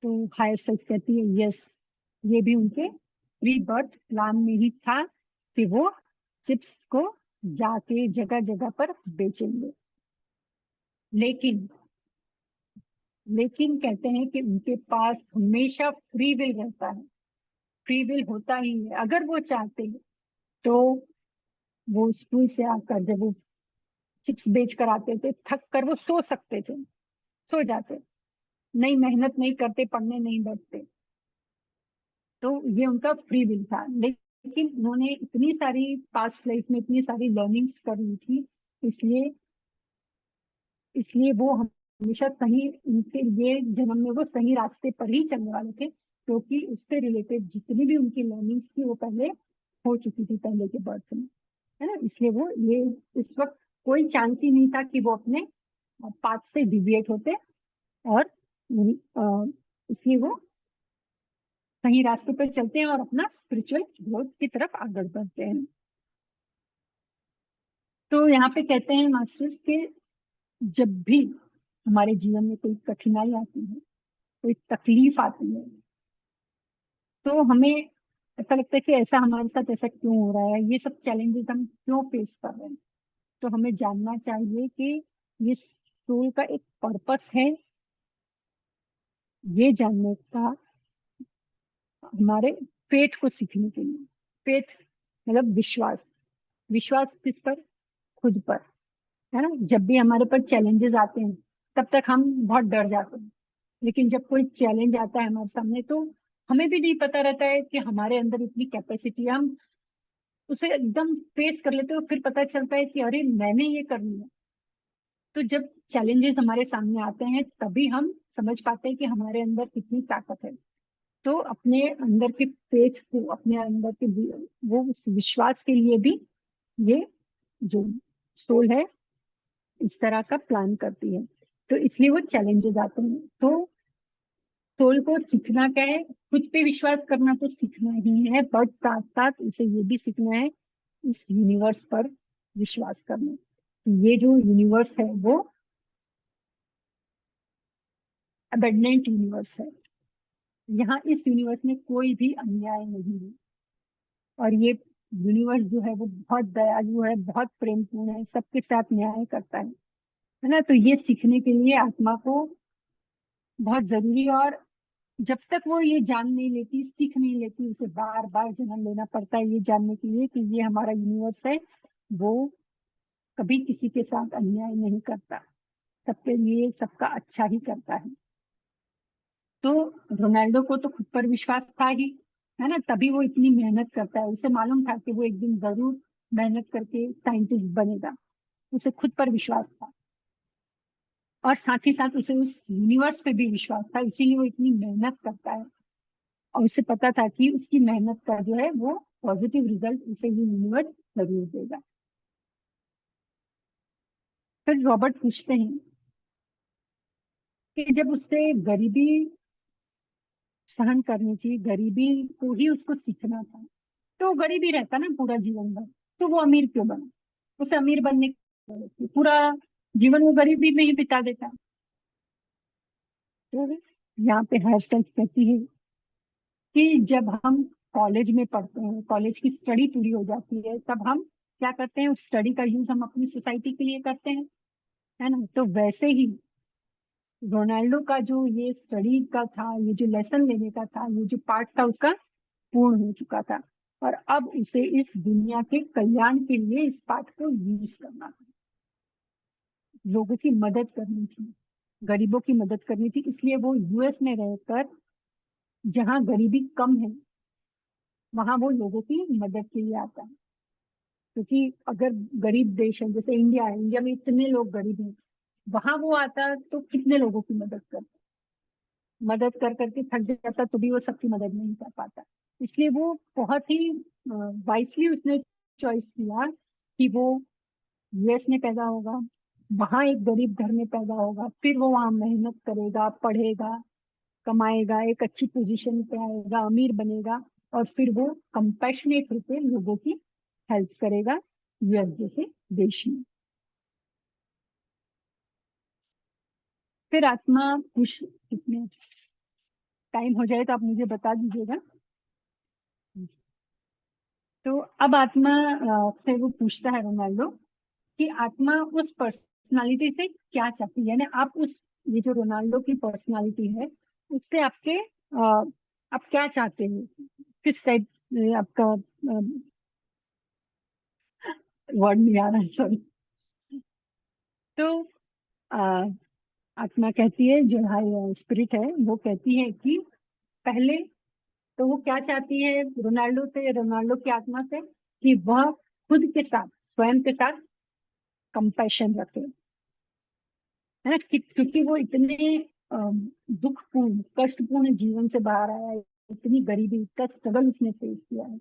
तो हायर सेल्फ कहती है यस, ये भी उनके प्री बर्थ प्लान में ही था कि वो चिप्स को जाके जगह जगह पर बेचेंगे। लेकिन लेकिन कहते हैं कि उनके पास हमेशा फ्री विल रहता है। फ्री विल होता ही है। अगर वो चाहते तो वो स्कूल से आकर जब वो चिप्स बेच कर आते थे, थक कर वो सो सकते थे, सो जाते, नहीं मेहनत नहीं करते, पढ़ने नहीं बैठते। तो ये उनका फ्री विल था। लेकिन उन्होंने इतनी सारी पास्ट लाइफ में इतनी सारी लर्निंग्स कर ली थी, इसलिए इसलिए वो हमेशा सही, उनके ये जन्म में वो सही रास्ते पर ही चलने वाले थे, क्योंकि उससे रिलेटेड जितनी भी उनकी लर्निंग्स थी वो पहले हो चुकी थी पहले के बर्थ में, है ना। इसलिए वो ये इस वक्त कोई चांस ही नहीं था कि वो अपने पाथ से डिविएट होते, और इसलिए वो सही रास्ते पर चलते हैं और अपना स्पिरिचुअल ग्रोथ की तरफ आगे बढ़ते हैं। तो यहाँ पे कहते हैं मास्टर्स के जब भी हमारे जीवन में कोई कठिनाई आती है, कोई तकलीफ आती है, तो हमें ऐसा लगता है कि ऐसा हमारे साथ ऐसा क्यों हो रहा है, ये सब चैलेंजेस हम क्यों फेस कर रहे हैं। तो हमें जानना चाहिए कि ये सोल का एक पर्पस है, ये जानने का, हमारे फेथ को सीखने के लिए। फेथ मतलब विश्वास। विश्वास किस पर? खुद पर, है ना। जब भी हमारे पर चैलेंजेस आते हैं तब तक हम बहुत डर जाते हैं, लेकिन जब कोई चैलेंज आता है हमारे सामने तो हमें भी नहीं पता रहता है कि हमारे अंदर इतनी कैपेसिटी है, हम उसे एकदम फेस कर लेते हो, फिर पता चलता है कि अरे मैंने ये कर लिया। तो जब चैलेंजेस हमारे सामने आते हैं तभी हम समझ पाते हैं कि हमारे अंदर कितनी ताकत है। तो अपने अंदर के फेथ को, अपने अंदर के वो उस विश्वास के लिए भी ये जो सोल है इस तरह का प्लान करती है। तो इसलिए वो चैलेंजेस आते हैं। तो सोल को सीखना क्या है? खुद पे विश्वास करना तो सीखना ही है, बट साथ साथ उसे ये भी सीखना है इस यूनिवर्स पर विश्वास करना। ये जो यूनिवर्स है वो अबेंडेंट यूनिवर्स है। यहाँ इस यूनिवर्स में कोई भी अन्याय नहीं है, और ये यूनिवर्स जो है वो बहुत दयालु है, बहुत प्रेमपूर्ण है, सबके साथ न्याय करता है ना। तो ये सीखने के लिए आत्मा को बहुत जरूरी है। और जब तक वो ये जान नहीं लेती, सीख नहीं लेती, उसे बार बार जन्म लेना पड़ता है ये जानने के लिए कि ये हमारा यूनिवर्स है, वो कभी किसी के साथ अन्याय नहीं करता, सबके लिए सबका अच्छा ही करता है। तो रोनाल्डो को तो खुद पर विश्वास था ही, है ना, तभी वो इतनी मेहनत करता है। उसे मालूम था कि वो एक दिन जरूर मेहनत करके साइंटिस्ट बनेगा, उसे खुद पर विश्वास था। और साथ ही साथ उसे उस यूनिवर्स पे भी विश्वास था, इसीलिए वो इतनी मेहनत करता है। और उसे पता था कि उसकी मेहनत का जो है वो पॉजिटिव रिजल्ट उसे ये यूनिवर्स जरूर देगा। फिर रॉबर्ट पूछते हैं कि जब उससे गरीबी सहन करनी चाहिए, गरीबी को ही उसको सीखना था, तो वो गरीब ही रहता ना पूरा जीवन भर, तो वो अमीर क्यों बना? उसे अमीर बनने की जरूरत थी, पूरा जीवन वो गरीबी में ही बिता देता। तो यहाँ पे हर्षल कहती है कि जब हम कॉलेज में पढ़ते हैं, कॉलेज की स्टडी पूरी हो जाती है, तब हम क्या करते हैं, उस स्टडी का यूज हम अपनी सोसाइटी के लिए करते हैं, है ना? तो वैसे ही रोनाल्डो का जो ये स्टडी का था, ये जो लेसन लेने का था, ये जो पार्ट था उसका पूर्ण हो चुका था, और अब उसे इस दुनिया के कल्याण के लिए इस पाठ को यूज करना था। लोगों की मदद करनी थी, गरीबों की मदद करनी थी, इसलिए वो यूएस में रहकर जहाँ गरीबी कम है वहां वो लोगों की मदद के लिए आता है। क्योंकि अगर गरीब देश है जैसे इंडिया है, इंडिया में इतने लोग गरीब हैं, वहां वो आता तो कितने लोगों की मदद करता, मदद कर करके थक जाता, तो भी वो सबकी मदद नहीं कर पाता। इसलिए वो बहुत ही वाइसली उसने चॉइस किया कि वो यूएस में पैदा होगा, वहां एक गरीब घर में पैदा होगा, फिर वो वहां मेहनत करेगा, पढ़ेगा, कमाएगा, एक अच्छी पोजीशन पे आएगा, अमीर बनेगा, और फिर वो कंपैशनेट होकर लोगों की हेल्प करेगा यूएस जैसे देश में। फिर आत्मा खुश, कितने टाइम हो जाए तो आप मुझे बता दीजिएगा। तो अब आत्मा से वो पूछता है रोनाल्डो कि आत्मा उस पर्सनालिटी से क्या चाहती है, यानी आप उस, ये जो रोनाल्डो की पर्सनालिटी है उससे आपके आप क्या चाहते हैं, किस टाइप आपका वर्ड नहीं आ रहा है, सॉरी। तो अ, आत्मा कहती है, जो हाई स्पिरिट है वो कहती है कि पहले तो वो क्या चाहती है रोनाल्डो से, रोनाल्डो की आत्मा से, कि वह खुद के साथ, स्वयं के साथ कंपैशन रखे, है ना? क्योंकि वो इतने दुखपूर्ण कष्टपूर्ण जीवन से बाहर आया है, इतनी गरीबी, इतना स्ट्रगल उसने फेस किया है,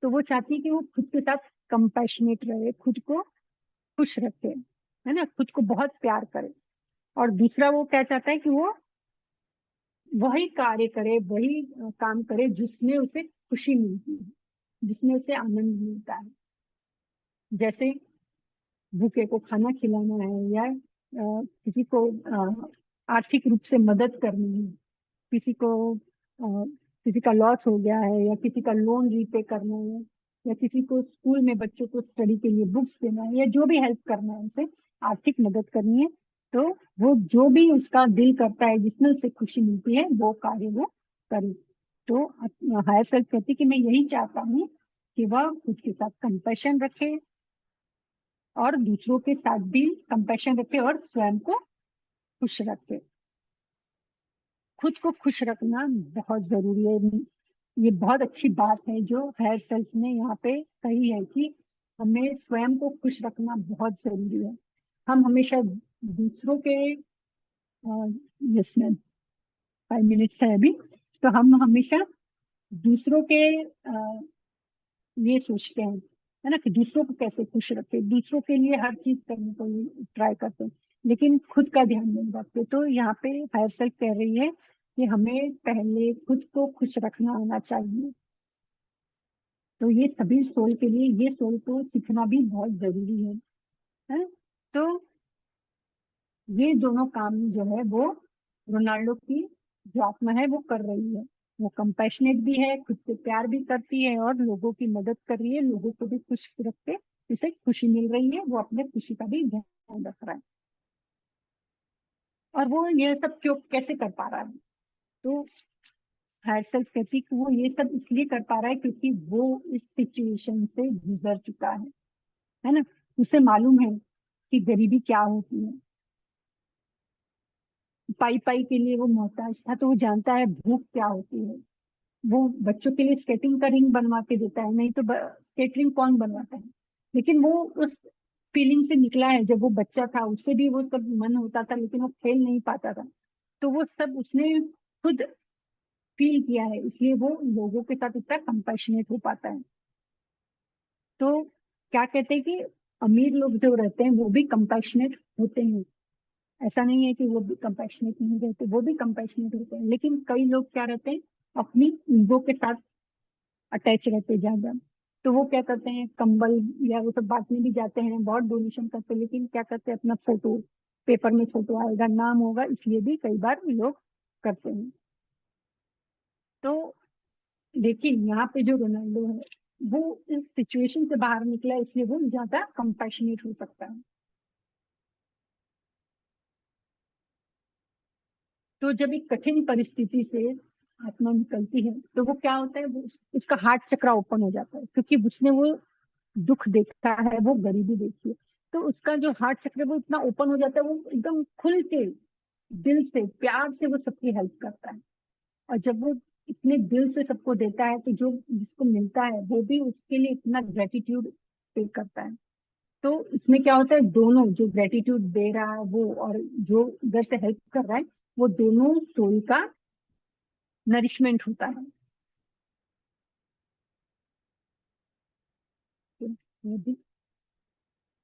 तो वो चाहती है कि वो खुद के साथ कंपैशनेट रहे, खुद को खुश रखे, है ना, खुद को बहुत प्यार करे। और दूसरा वो क्या चाहता है कि वो वही कार्य करे, वही काम करे जिसमें उसे खुशी मिलती है, जिसमें उसे आनंद मिलता है। जैसे भूखे को खाना खिलाना है, या किसी को आर्थिक रूप से मदद करनी है, किसी को किसी का लॉस हो गया है, या किसी का लोन रीपे करना है, या किसी को स्कूल में बच्चों को स्टडी के लिए बुक्स देना है, या जो भी हेल्प करना है, उसे आर्थिक मदद करनी है, तो वो जो भी उसका दिल करता है, जिसमें उसे खुशी मिलती है, वो कार्य वो करे। तो हायर सेल्फ कहती कि मैं यही चाहता हूँ कि वह खुद के साथ कंपैशन रखे, और दूसरों के साथ भी कंपैशन रखे, और स्वयं को खुश रखे। खुद को खुश रखना बहुत जरूरी है। ये बहुत अच्छी बात है जो हायर सेल्फ ने यहाँ पे कही है कि हमें स्वयं को खुश रखना बहुत जरूरी है। हम हमेशा दूसरों के, जिसमें 5 मिनट्स है अभी, तो हम हमेशा दूसरों के ये सोचते हैं, है ना, कि दूसरों को कैसे खुश रखे, दूसरों के लिए हर चीज करने को ट्राई करते हैं, लेकिन खुद का ध्यान नहीं रखते। तो यहाँ पे हायर सेल्फ कह रही है कि हमें पहले खुद को खुश रखना आना चाहिए। तो ये सभी सोल के लिए, ये सोल को सीखना भी बहुत जरूरी है? तो ये दोनों काम जो है वो रोनाल्डो की जो आत्मा है वो कर रही है। वो कंपैशनेट भी है, खुद से प्यार भी करती है, और लोगों की मदद कर रही है, लोगों को भी खुश रख के उसे खुशी मिल रही है, वो अपने खुशी का भी ध्यान रख रहा है। और वो ये सब क्यों, कैसे कर पा रहा है? तो हायर सेल्फ कहती है कि वो ये सब इसलिए कर पा रहा है क्योंकि वो इस सिचुएशन से गुजर चुका है ना? उसे मालूम है कि गरीबी क्या होती है। पाई पाई के लिए वो मोहताज था, तो वो जानता है भूख क्या होती है। वो बच्चों के लिए स्केटिंग का रिंग बनवा के देता है, नहीं तो स्केटिंग कौन बनवाता है? लेकिन वो उस फीलिंग से निकला है, जब वो बच्चा था उससे भी वो सब मन होता था, लेकिन वो खेल नहीं पाता था। तो वो सब उसने खुद फील किया है, इसलिए वो लोगों के साथ इतना कंपैशनेट हो पाता है। तो क्या कहते हैं कि अमीर लोग जो रहते हैं वो भी कंपैशनेट होते हैं, ऐसा नहीं है कि वो भी कंपैशनेट नहीं रहते, वो भी कंपैशनेट होते हैं, लेकिन कई लोग क्या रहते हैं, अपनी ईगो के साथ अटैच रहते हैं ज्यादा। तो वो क्या करते हैं, कंबल या वो सब बांटने भी जाते हैं, बहुत डोनेशन करते हैं, लेकिन क्या करते हैं, अपना फोटो, पेपर में फोटो आएगा, नाम होगा, इसलिए भी कई बार लोग करते हैं। तो लेकिन यहाँ पे जो रोनाल्डो है, वो इस सिचुएशन से बाहर निकला है, इसलिए वो ज्यादा कंपैशनेट हो सकता है। तो जब एक कठिन परिस्थिति से आत्मा निकलती है तो वो क्या होता है, वो उसका हार्ट चक्र ओपन हो जाता है, क्योंकि उसने वो दुख देखा है, वो गरीबी देखी है। तो उसका जो हार्ट चक्र है वो इतना ओपन हो जाता है, वो एकदम खुल के दिल से प्यार से वो सबकी हेल्प करता है। और जब वो इतने दिल से सबको देता है तो जो जिसको मिलता है वो भी उसके लिए इतना ग्रेटिट्यूड पे करता है। तो इसमें क्या होता है, दोनों, जो ग्रेटिट्यूड दे रहा है वो और जो इधर से हेल्प कर रहा है, वो दोनों सोल का नरिशमेंट होता है। तो ये भी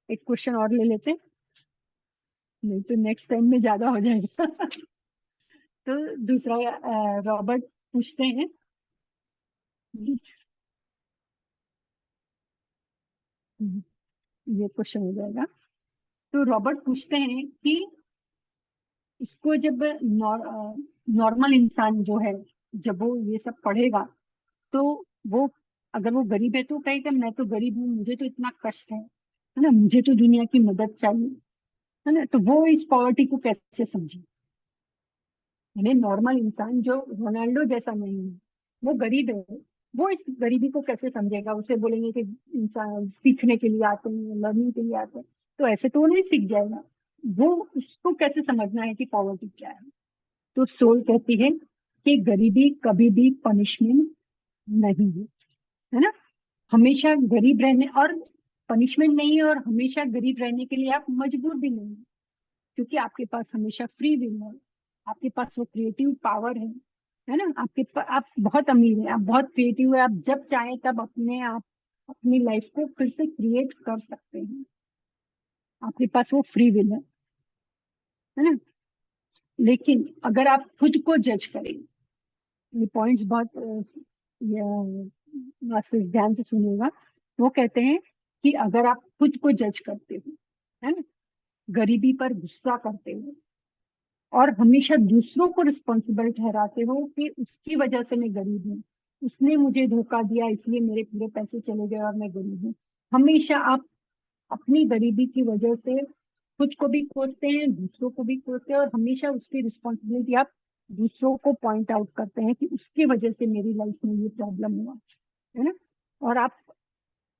एक क्वेश्चन और ले लेते हैं, नहीं तो नेक्स्ट टाइम में ज्यादा हो जाएगा। तो दूसरा रॉबर्ट पूछते हैं, ये क्वेश्चन हो जाएगा। तो रॉबर्ट पूछते हैं कि इसको जब नॉर्मल इंसान जो है, जब वो ये सब पढ़ेगा तो वो, अगर वो गरीब है तो कहेगा मैं तो गरीब हूँ, मुझे तो इतना कष्ट है ना, मुझे तो दुनिया की मदद चाहिए, है ना। तो वो इस पॉवर्टी को कैसे समझे, यानी नॉर्मल इंसान जो रोनाल्डो जैसा नहीं है, वो गरीब है, वो इस गरीबी को कैसे समझेगा। उसे बोलेंगे कि इंसान सीखने के लिए आते हैं, लर्निंग के लिए आते हैं, तो ऐसे तो वो नहीं सीख जाएगा। वो, उसको कैसे समझना है कि पॉवर्टी क्या है। तो सोल कहती है कि गरीबी कभी भी पनिशमेंट नहीं है ना। हमेशा गरीब रहने और पनिशमेंट नहीं है, और हमेशा गरीब रहने के लिए आप मजबूर भी नहीं है, क्योंकि आपके पास हमेशा फ्री विल है, आपके पास वो क्रिएटिव पावर है ना। आप बहुत अमीर हैं, आप बहुत क्रिएटिव है, आप जब चाहे तब अपने आप अपनी लाइफ को फिर से क्रिएट कर सकते हैं, आपके पास वो फ्री विल है ना। लेकिन अगर आप खुद को जज करें, ये पॉइंट्स बहुत मास्टर्स ध्यान से सुनिएगा। वो कहते हैं कि अगर आप खुद को जज करते हो, है ना, गरीबी पर गुस्सा करते हो और हमेशा दूसरों को रिस्पॉन्सिबल ठहराते हो कि उसकी वजह से मैं गरीब हूँ, उसने मुझे धोखा दिया इसलिए मेरे पूरे पैसे चले गए और मैं गरीब हूँ, हमेशा आप अपनी गरीबी की वजह से खुद को भी कोसते हैं, दूसरों को भी कोसते हैं, और हमेशा उसकी रिस्पॉन्सिबिलिटी आप दूसरों को पॉइंट आउट करते हैं कि उसकी वजह से मेरी लाइफ में ये प्रॉब्लम हुआ, है ना। और आप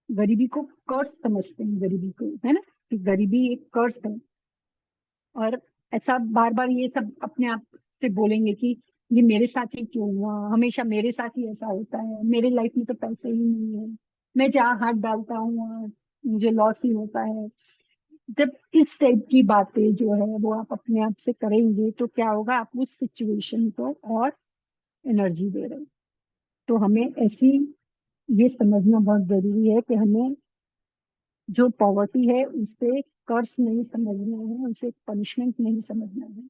गरीबी को कर्स समझते हैं, गरीबी को, है ना, कि गरीबी एक कर्स है। और ऐसा बार बार ये सब अपने आप से बोलेंगे कि ये मेरे साथ ही क्यों हुआ, हमेशा मेरे साथ ही ऐसा होता है, मेरे लाइफ में तो पैसे ही नहीं है, मैं जहाँ हाथ डालता हूँ वहाँ मुझे लॉस ही होता है। जब इस टाइप की बातें जो है वो आप अपने आप से करेंगे तो क्या होगा, आप उस सिचुएशन को और एनर्जी दे रहे हैं। तो हमें ऐसी, ये समझना बहुत जरूरी है कि हमें जो पॉवर्टी है उसे कर्स नहीं समझना है, उसे पनिशमेंट नहीं समझना है।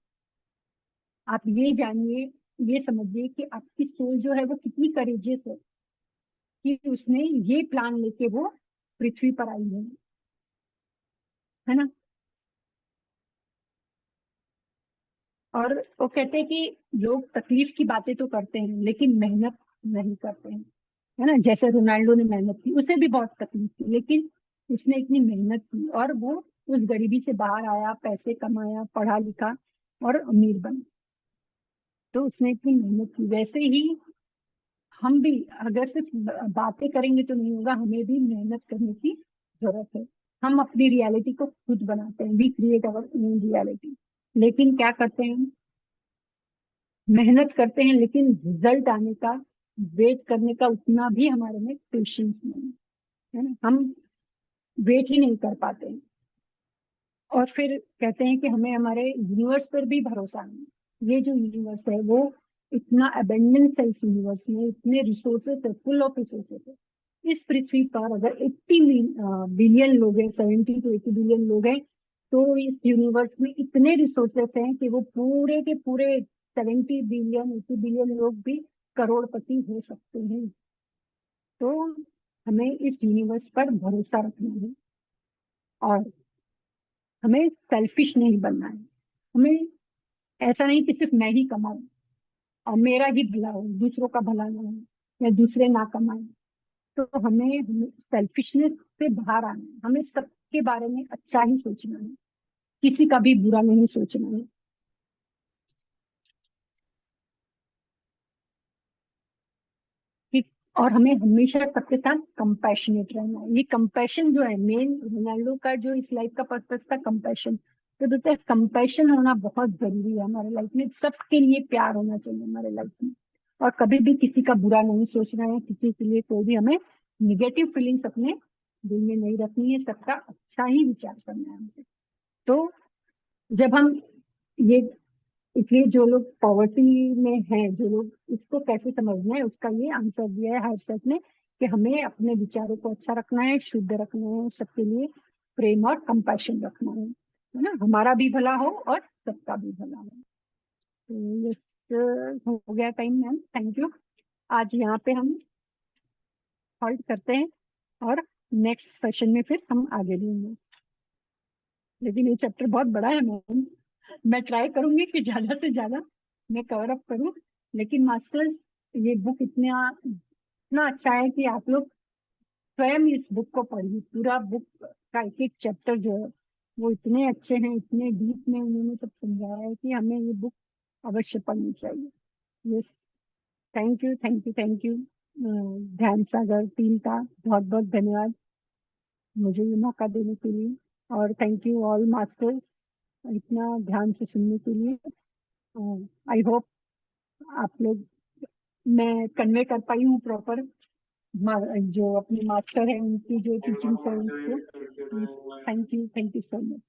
आप ये जानिए, ये समझिए कि आपकी सोल जो है वो कितनी करेजियस है कि उसने ये प्लान लेके वो पृथ्वी पर आई है ना। और वो कहते हैं कि लोग तकलीफ की बातें तो करते हैं लेकिन मेहनत नहीं करते हैं, है ना। जैसे रोनाल्डो ने मेहनत की, उसे भी बहुत तकलीफ थी, लेकिन उसने इतनी मेहनत की और वो उस गरीबी से बाहर आया, पैसे कमाया, पढ़ा लिखा और अमीर बना। तो उसने इतनी मेहनत की। वैसे ही हम भी अगर सिर्फ बातें करेंगे तो नहीं होगा, हमें भी मेहनत करने की जरूरत है। हम अपनी रियलिटी को खुद बनाते हैं, we create our own reality. लेकिन क्या करते हैं, मेहनत करते हैं लेकिन रिजल्ट आने का वेट करने का उतना भी हमारे में पेशेंस नहीं है ना, हम वेट ही नहीं कर पाते हैं। और फिर कहते हैं कि हमें हमारे यूनिवर्स पर भी भरोसा नहीं। ये जो यूनिवर्स है वो इतना अबेंडेंस है इस यूनिवर्स में, इतने रिसोर्सेस है, फुल ऑफ रिसोर्सेस है। इस पृथ्वी पर अगर 80 बिलियन लोग हैं, 70 to 80 बिलियन लोग हैं, तो इस यूनिवर्स में इतने रिसोर्सेस हैं कि वो पूरे के पूरे 70 बिलियन 80 बिलियन लोग भी करोड़पति हो सकते हैं। तो हमें इस यूनिवर्स पर भरोसा रखना है और हमें सेल्फिश नहीं बनना है। हमें ऐसा नहीं कि सिर्फ मैं ही कमाऊं और मेरा ही भला हो, दूसरों का भला ना हो या दूसरे ना कमाए। तो हमें सेल्फिशनेस से बाहर आना है, हमें सबके बारे में अच्छा ही सोचना है, किसी का भी बुरा नहीं सोचना है। ठीक। और हमें हमेशा सबके साथ कंपैशनेट रहना है। ये कंपैशन जो है मेन रोनाल्डो का जो इस लाइफ का पर्पस था, कंपैशन। तो बोलते हैं कंपैशन होना बहुत जरूरी है हमारे लाइफ में। सबके लिए प्यार होना चाहिए हमारे लाइफ में, और कभी भी किसी का बुरा नहीं सोचना है, किसी के लिए कोई भी हमें निगेटिव फीलिंग्स अपने दिल में नहीं रखनी है, सबका अच्छा ही विचार करना है हमको। तो जब हम ये, इसलिए जो लोग पॉवर्टी में हैं, जो लोग इसको कैसे समझना है, उसका ये आंसर दिया है हर्षद ने कि हमें अपने विचारों को अच्छा रखना है, शुद्ध रखना है, सबके लिए प्रेम और कंपैशन रखना है ना, हमारा भी भला हो और सबका भी भला हो। तो ये हो गया टाइम मैम, थैंक यू। आज यहाँ पे हम हॉल्ट करते हैं और नेक्स्ट सेशन में फिर हम आगे बढ़ेंगे। लेकिन ये चैप्टर बहुत बड़ा है मैम, मैं ट्राई करूंगी कि ज्यादा से ज्यादा मैं कवर अप करूं। लेकिन मास्टर्स, ये बुक इतना इतना अच्छा है कि आप लोग स्वयं इस बुक को पढ़िए। पूरा बुक का एक एक चैप्टर जो है वो इतने अच्छे हैं, इतने डीप में उन्होंने सब समझाया है कि हमें ये बुक अवश्य पढ़नी चाहिए। Yes, thank you thank you thank you. ध्यान सागर टीम का बहुत बहुत धन्यवाद मुझे ये मौका देने के लिए, और थैंक यू ऑल मास्टर्स इतना ध्यान से सुनने के लिए। आई होप आप लोग, मैं कन्वे कर पाई हूँ प्रॉपर जो अपने मास्टर है उनकी जो टीचिंग्स है उनको। Thank you so much.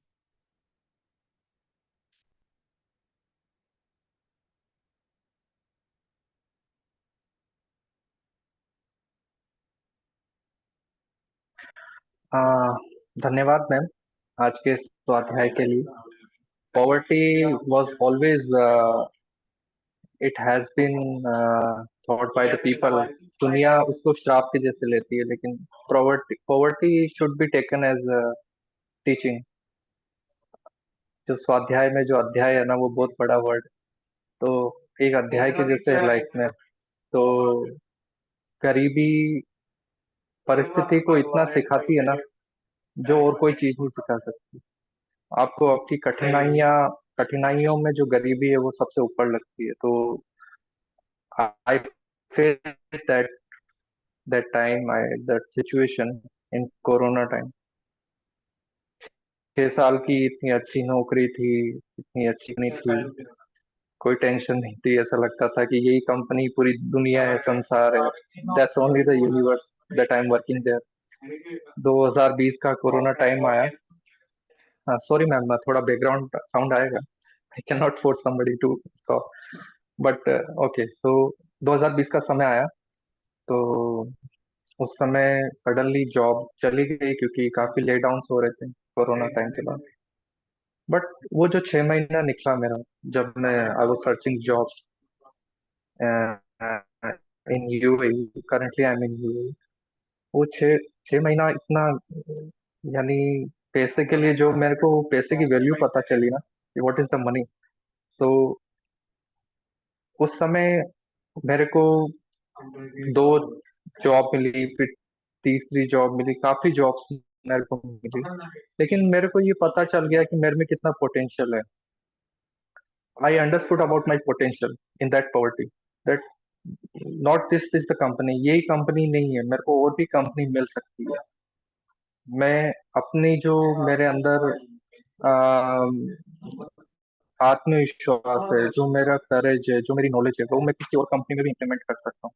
आ, धन्यवाद मैम आज के इस स्वाध्याय के लिए। Poverty was always, it has been thought by the people. दुनिया उसको श्राप के जैसे लेती है, लेकिन poverty should be taken as teaching. जो स्वाध्याय में जो अध्याय है ना, वो बहुत बड़ा वर्ड। तो एक अध्याय के जैसे है लाइफ में। तो गरीबी परिस्थिति को इतना सिखाती है ना, जो और कोई चीज नहीं सिखा सकती। आपको आपकी कठिनाइयों में जो गरीबी है वो सबसे ऊपर लगती है। तो I face that situation in corona time. 6 साल की इतनी अच्छी नौकरी थी, इतनी अच्छी नहीं थी, कोई टेंशन नहीं थी। ऐसा लगता था कि यही कंपनी पूरी दुनिया है, संसार है। That's only the universe that I am working there. 2020 का कोरोना टाइम आया। हाँ सॉरी मैम, थोड़ा बैकग्राउंड साउंड आएगा। I can not force somebody to stop, but okay. तो 2020 का समय आया। तो उस समय सडनली जॉब चली गई, क्योंकि काफी ले डाउन हो रहे थे कोरोना टाइम के बाद। बट वो जो 6 महीना निकला मेरा, जब मैं I was searching jobs in UAE, currently I am in UAE. वो छः छः महीना इतना, यानी पैसे के लिए, जो मेरे को पैसे की वैल्यू पता चली ना कि व्हाट इज द मनी। तो उस समय मेरे को दो जॉब मिली, फिर तीसरी जॉब मिली, काफी जॉब्स मेरे को मिली। लेकिन मेरे को ये पता चल गया कि मेरे में कितना पोटेंशियल है। I understood about my potential in that poverty, that not this is the company, यही कंपनी नहीं है, मेरे को और भी कंपनी मिल सकती है। मैं अपनी जो मेरे अंदर आत्मविश्वास है, जो मेरा करेज है, जो मेरी नॉलेज है, वो मैं किसी और कंपनी में भी इम्प्लीमेंट कर सकता हूँ।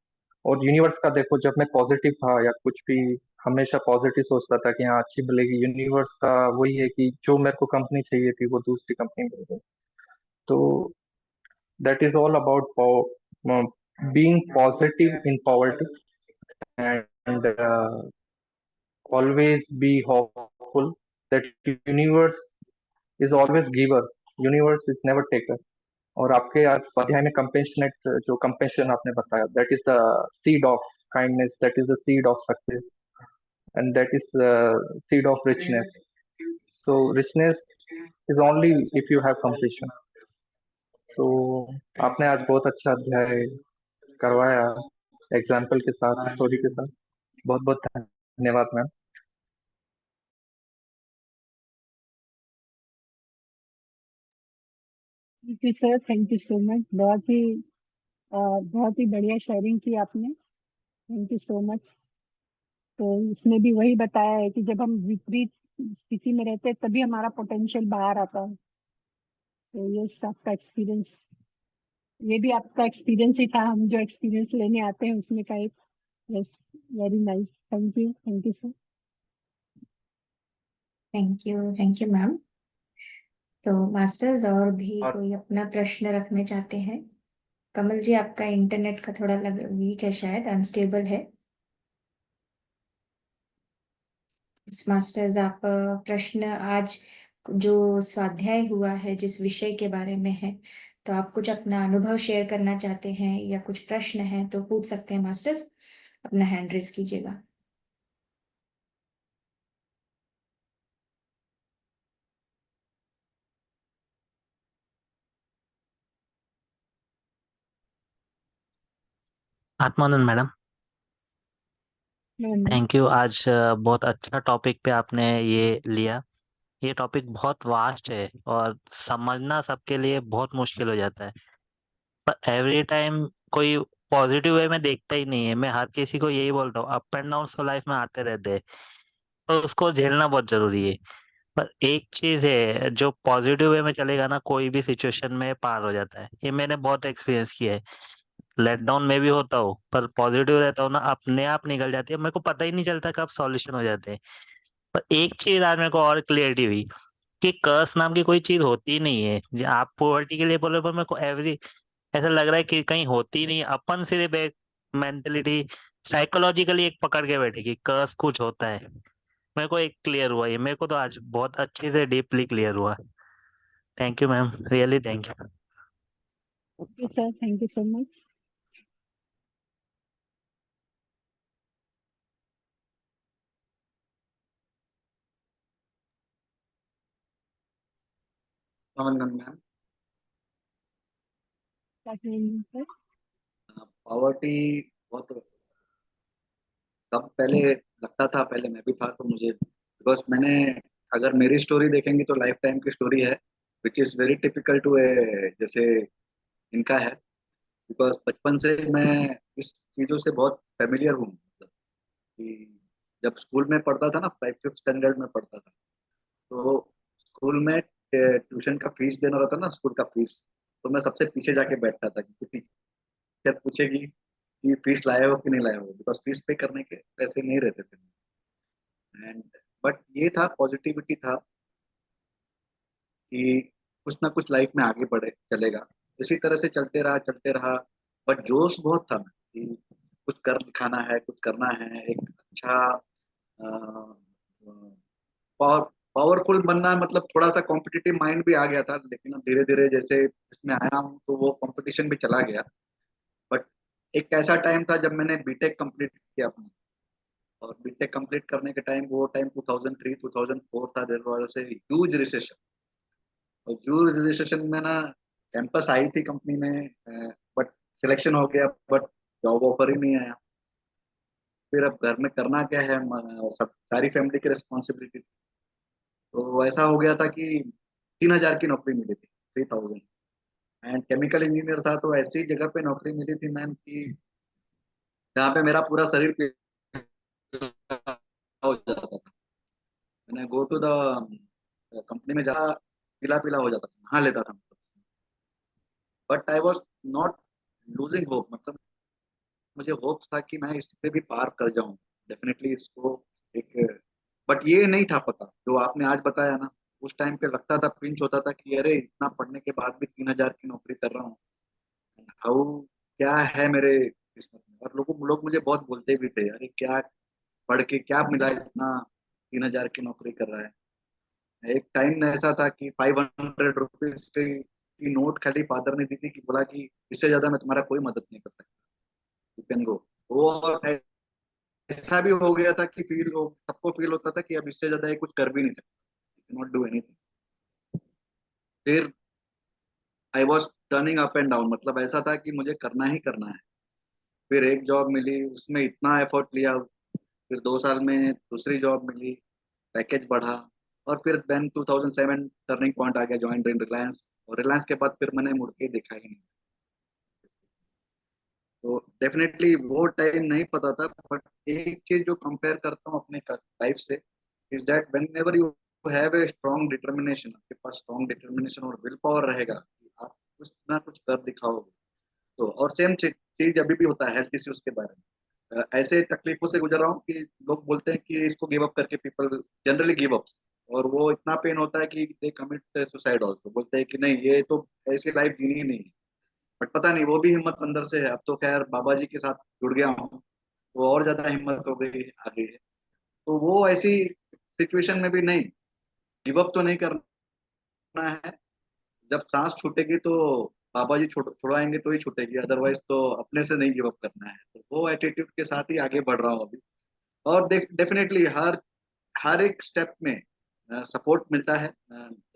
और यूनिवर्स का देखो, जब मैं पॉजिटिव था या कुछ भी, हमेशा पॉजिटिव सोचता था कि हाँ अच्छी मिलेगी, यूनिवर्स का वही है कि जो मेरे को कंपनी चाहिए थी वो दूसरी कंपनी मिल गई। तो that is all about being positive in poverty, and always be hopeful that universe is always giver, universe is never taker. और आपके आज स्वाध्याय में कंपेशनेट जो कंपेशन आपने बताया, that is the seed of kindness, that is the seed of success, and that is the seed of richness. So richness is only if you have compassion. तो आपने आज बहुत अच्छा अध्याय करवाया, एग्जाम्पल के साथ, स्टोरी के साथ. बहुत बहुत धन्यवाद ma'am. Thank you sir, thank you so much. बहुत ही बढ़िया शेयरिंग की आपने, थैंक यू सो मच। तो इसमें भी वही बताया है कि जब हम विपरीत स्थिति में रहते हैं तभी हमारा पोटेंशियल बाहर आता है। तो ये आपका एक्सपीरियंस, ये भी आपका एक्सपीरियंस ही था, हम जो एक्सपीरियंस लेने आते हैं उसमें का एक। Yes, very nice, thank you sir. Thank you ma'am. तो मास्टर्स और भी और कोई अपना प्रश्न रखने चाहते हैं? कमल जी, आपका इंटरनेट का थोड़ा वीक है, शायद अनस्टेबल है। मास्टर्स, आप प्रश्न आज जो स्वाध्याय हुआ है जिस विषय के बारे में है, तो आप कुछ अपना अनुभव शेयर करना चाहते हैं या कुछ प्रश्न है तो पूछ सकते हैं मास्टर्स, अपना हैंड रेज कीजिएगा। Atmanand madam, ma'am, thank you. आज बहुत अच्छा टॉपिक पे आपने ये लिया। ये टॉपिक बहुत वास्ट है और समझना सबके लिए बहुत मुश्किल हो जाता है। पर एवरी टाइम कोई पॉजिटिव वे में देखता ही नहीं है। मैं हर किसी को यही बोलता हूँ, अप एंड डाउन तो लाइफ में आते रहते हैं, तो उसको झेलना बहुत जरूरी है। पर एक चीज है, जो पॉजिटिव वे में चलेगा ना, कोई भी सिचुएशन में पार हो जाता है। ये मैंने बहुत एक्सपीरियंस किया है। लेट डाउन में भी होता हूँ पर पॉजिटिव रहता हूँ ना, अपने आप निकल जाती है, मेरे को पता ही नहीं चलता कब सॉल्यूशन हो जाते हैं। पर एक चीज आज मेरे को और क्लियरिटी हुई कि कर्स नाम की कोई चीज होती ही नहीं है। आप पॉवर्टी के लिए बोले, पर मेरे को एवरी ऐसा लग रहा है कि कहीं होती ही नहीं है। अपन सिर्फ एक मेंटेलिटी, साइकोलॉजिकली एक पकड़ के बैठे कि कर्स कुछ होता है। मेरे को एक क्लियर हुआ, ये मेरे को तो आज बहुत अच्छे से डीपली क्लियर हुआ। Thank you ma'am, really thank you. Sir, thank you so much. Naman ma'am, sir, poverty बहुत कब पहले लगता था, पहले मैं भी था, तो मुझे बिकॉज मैंने, अगर मेरी स्टोरी देखेंगे तो लाइफ टाइम की स्टोरी है, which is very typical to a, जैसे इनका है। बिकॉज बचपन से मैं इस चीज़ों से बहुत फेमिलियर हूँ, मतलब कि जब स्कूल में पढ़ता था ना, 5th स्टैंडर्ड में पढ़ता था, तो स्कूल में ट्यूशन का फीस देना रहता ना, स्कूल का फीस, तो मैं सबसे पीछे जाके बैठता था, क्योंकि टीचर पूछेगी कि फीस लाए हो कि नहीं लाए हो, बिकॉज फीस पे करने के पैसे नहीं रहते थे। एंड बट ये था, पॉजिटिविटी था कि कुछ ना कुछ लाइफ में आगे बढ़े चलेगा, इसी तरह से चलते रहा। बट जोश बहुत था कि कुछ कर दिखाना है, कुछ करना है, एक अच्छा पावरफुल बनना है, मतलब थोड़ा सा कॉम्पिटिटिव माइंड भी आ गया था। लेकिन अब धीरे धीरे जैसे इसमें आया हूँ तो वो कंपटीशन भी चला गया। बट एक ऐसा टाइम था जब मैंने बीटेक कंप्लीट किया अपना, और बीटेक कंप्लीट करने के टाइम, वो टाइम 2003 2004 था, there was a huge recession. और ह्यूज रिसेशन में ना, कैंपस आई थी कंपनी में, बट सिलेक्शन हो गया, बट जॉब ऑफर ही नहीं आया। फिर अब घर में करना क्या है, सब सारी फैमिली की रिस्पॉन्सिबिलिटी। तो ऐसा हो गया था कि 3000 की नौकरी मिली थी, 3000। एंड केमिकल इंजीनियर था, तो ऐसी जगह पे नौकरी मिली थी मैम कि जहाँ पे मेरा पूरा शरीर पीला हो जाता था। मैंने गो टू द कंपनी में जा, पीला पीला हो जाता था, नहा लेता था। But I was not losing hope, मतलब मुझे होप था कि मैं इससे भी पार कर जाऊं, डेफिनेटली इसको एक। बट ये नहीं था पता जो आपने आज बताया ना, उस टाइम पे लगता था, पिंच होता था कि अरे इतना पढ़ने के बाद भी 3000 की नौकरी कर रहा हूँ, हाउ क्या है मेरे किस्मत में। और लोग मुझे बहुत बोलते भी थे, अरे क्या पढ़ के क्या मिला, इतना 3,000 की नौकरी कर रहा है। एक टाइम ऐसा था कि 500 रुपीज की नोट खाली फादर ने दी थी, कि बोला कि इससे ज्यादा मैं तुम्हारा कोई मदद नहीं कर सकता, यू कैन गो। वो और ऐसा भी हो गया था कि सबको फील होता था कि अब इससे ज्यादा ये कुछ कर भी नहीं सकता, नॉट डू एनीथिंग। फिर I was turning up and down, मतलब ऐसा था कि मुझे करना ही करना है। फिर एक जॉब मिली, उसमें इतना एफर्ट लिया, फिर 2 साल में दूसरी जॉब मिली, पैकेज बढ़ा, और फिर देन 2007 टर्निंग पॉइंट आ गया, ज्वाइन इन रिलायंस। और रिलायंस के बाद फिर मैंने मुड़ के देखा ही नहीं। तो डेफिनेटली वो टाइम नहीं पता था, बट एक चीज जो कंपेयर करता हूँ अपने लाइफ से, is that when ever you have a strong determination, आपके पास स्ट्रॉन्ग डिटर्मिनेशन और विल पावर रहेगा कि आप कुछ ना कुछ कर दिखाओगे। तो और सेम चीज अभी भी होता है हेल्थ इश्यूज के बारे में। ऐसे तकलीफों से गुजर रहा हूँ कि लोग बोलते हैं कि इसको गिव अप करके, पीपल जनरली गिव अप, और वो इतना पेन होता है कि दे कमिट सुसाइड ऑल्सो, बोलते हैं कि नहीं ये तो ऐसी लाइफ जीनी ही नहीं है। बट पता नहीं वो भी हिम्मत अंदर से है। अब तो खैर बाबा जी के साथ जुड़ गया हूँ, तो और ज्यादा हिम्मत हो गई, आ गई है। तो वो ऐसी सिचुएशन में भी नहीं, गिव अप तो नहीं करना है। जब सांस छूटेगी तो बाबा जी छुड़वाएंगे तो ही छूटेगी, अदरवाइज तो अपने से नहीं गिव अप करना है। तो वो एटीट्यूड के साथ ही आगे बढ़ रहा हूँ अभी। और डेफिनेटली हर हर एक स्टेप में सपोर्ट मिलता है,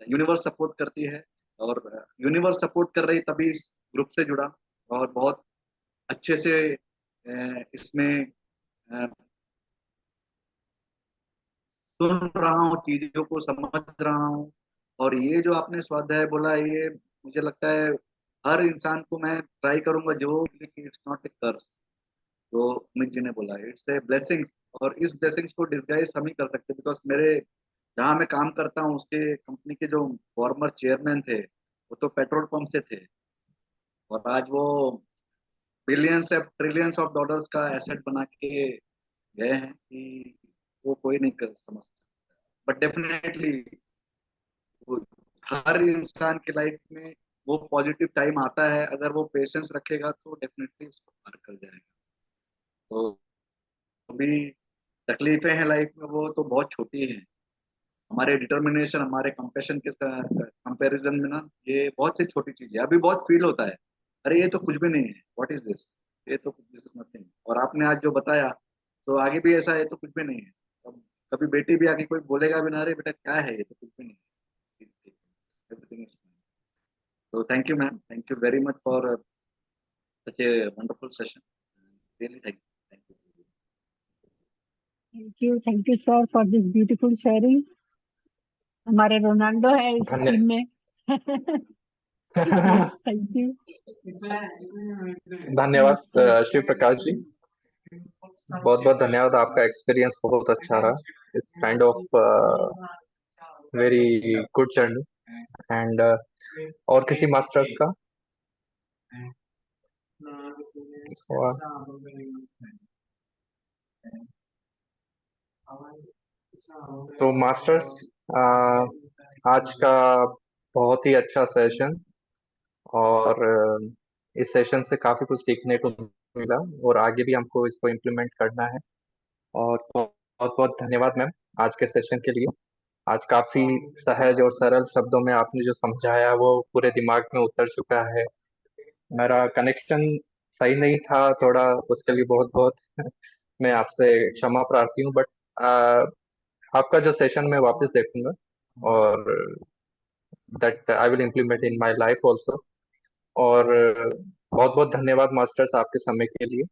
यूनिवर्स सपोर्ट करती है। और यूनिवर्स सपोर्ट कर रही तभी इस ग्रुप से जुड़ा, और बहुत अच्छे से इसमें अ, सुन रहा हूँ, चीजों को समझ रहा हूँ। और ये जो आपने स्वाध्याय बोला, ये मुझे लगता है हर इंसान को मैं ट्राई करूंगा, जो इट्स नॉट ए कर्स, जो अमित जी ने बोला, इट्स ए ब्लेसिंग्स। और इस ब्लेसिंग्स को डिस्गाइज हम ही कर सकते, बिकॉज मेरे जहाँ मैं काम करता हूँ उसके कंपनी के जो फॉर्मर चेयरमैन थे, वो तो पेट्रोल पंप से थे, और आज वो बिलियंस ट्रिलियंस ऑफ डॉलर्स का एसेट बना के गए हैं कि वो कोई नहीं कर समझ सकता। बट डेफिनेटली हर इंसान की लाइफ में वो पॉजिटिव टाइम आता है, अगर वो पेशेंस रखेगा तो डेफिनेटली उसको पार कर जाएगा। तो अभी तकलीफें हैं लाइफ में, वो तो बहुत छोटी हैं हमारे डिटर्मिनेशन, हमारे कंपेशन के कंपैरिजन में ना। ये बहुत सी छोटी चीज है, अभी बहुत फील होता है, अरे ये तो कुछ भी नहीं है, व्हाट इज दिस, ये तो दिस इज नथिंग। और आपने आज जो बताया, तो आगे भी ऐसा है तो कुछ भी नहीं है। अब कभी बेटी भी आके कोई बोलेगा भी ना, अरे बेटा क्या है, ये तो कुछ भी नहीं है, एवरीथिंग इज फाइन। तो thank you ma'am, thank you very much for such a wonderful session, really thank you. Thank you sir for this beautiful sharing. हमारे रोनाल्डो है इस धन्य टीम में। Yes, thank you. धन्यवाद यस सर। शिव प्रकाश जी, बहुत बहुत धन्यवाद। आपका एक्सपीरियंस बहुत अच्छा रहा, it's kind of very good journey. And और किसी मास्टर्स का और तो मास्टर्स, आज का बहुत ही अच्छा सेशन, और इस सेशन से काफी कुछ सीखने को मिला, और आगे भी हमको इसको इम्प्लीमेंट करना है। और बहुत बहुत धन्यवाद मैम आज के सेशन के लिए। आज काफी सहज और सरल शब्दों में आपने जो समझाया वो पूरे दिमाग में उतर चुका है। मेरा कनेक्शन सही नहीं था थोड़ा, उसके लिए बहुत बहुत मैं आपसे क्षमा प्रार्थी हूँ। बट आपका जो सेशन मैं वापस देखूंगा, और that I will implement in my life also. और बहुत बहुत धन्यवाद मास्टर्स आपके समय के लिए,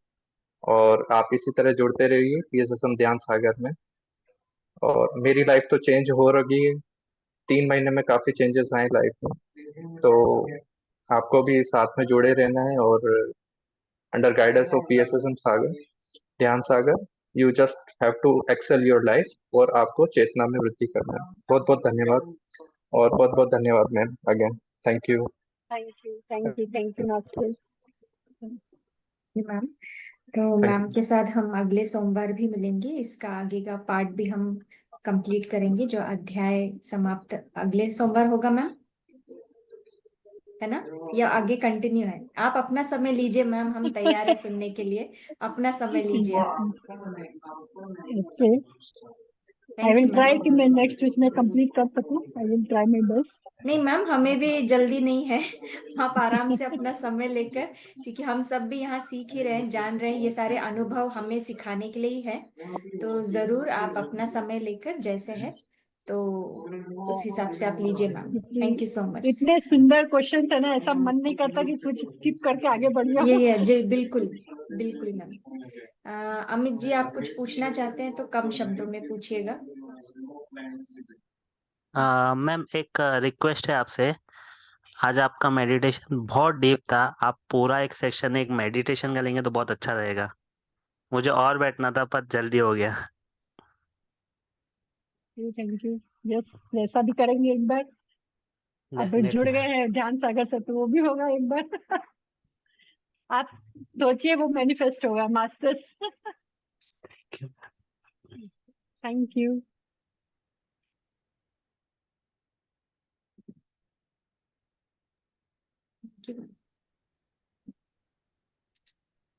और आप इसी तरह जुड़ते रहिए पीएसएसएम ध्यान सागर में। और मेरी लाइफ तो चेंज हो रही है, 3 महीने में काफी चेंजेस आए लाइफ में। तो आपको भी साथ में जुड़े रहना है, और under guidance of PSSM Sagar Dhyan Sagar, you just have to excel your life, और आपको चेतना में वृद्धि करना है। बहुत बहुत धन्यवाद, और बहुत बहुत धन्यवाद ma'am again. Thank you. Thank you master. Ma'am, तो मैम के साथ हम अगले सोमवार भी मिलेंगे, इसका आगे का पार्ट भी हम कंप्लीट करेंगे, जो अध्याय समाप्त अगले सोमवार होगा मैम। है ना, या आगे कंटिन्यू है? आप अपना समय लीजिए मैम, हम तैयार है सुनने के लिए, अपना समय लीजिए आप। Okay, I thank will you try ma'am. कि मैं नेक्स्ट वीक में कंप्लीट कर सकूं। आई विल ट्राई माय बेस्ट। नहीं मैम, हमें भी जल्दी नहीं है, आप आराम से अपना समय लेकर, क्योंकि हम सब भी यहाँ सीख ही रहे हैं, जान रहे हैं, ये सारे अनुभव हमें सिखाने के लिए ही है। तो जरूर आप अपना समय लेकर जैसे है तो उस हिसाब से आप लीजिए ma'am. Thank you so much. इतने सुंदर क्वेश्चन है ना, ऐसा मन नहीं करता कि कुछ स्किप करके आगे बढ़ जाओ। ये जी बिल्कुल, बिल्कुल मैम। अमित जी, आप कुछ पूछना चाहते हैं तो कम शब्दों में पूछिएगा। मैम एक रिक्वेस्ट है आपसे। आज आपका मेडिटेशन बहुत डीप था। आप पूरा एक सेक्शन एक मेडिटेशन का लेंगे तो बहुत अच्छा रहेगा। मुझे और बैठना था पर जल्दी हो गया। Thank you. यस, वैसा भी करेंगे एक बार। अब जुड़ डेफिनेटली। गए हैं ध्यान सागर से तो वो भी होगा एक बार। आप सोचिए, वो मैनिफेस्ट होगा masters. Thank you. Thank you.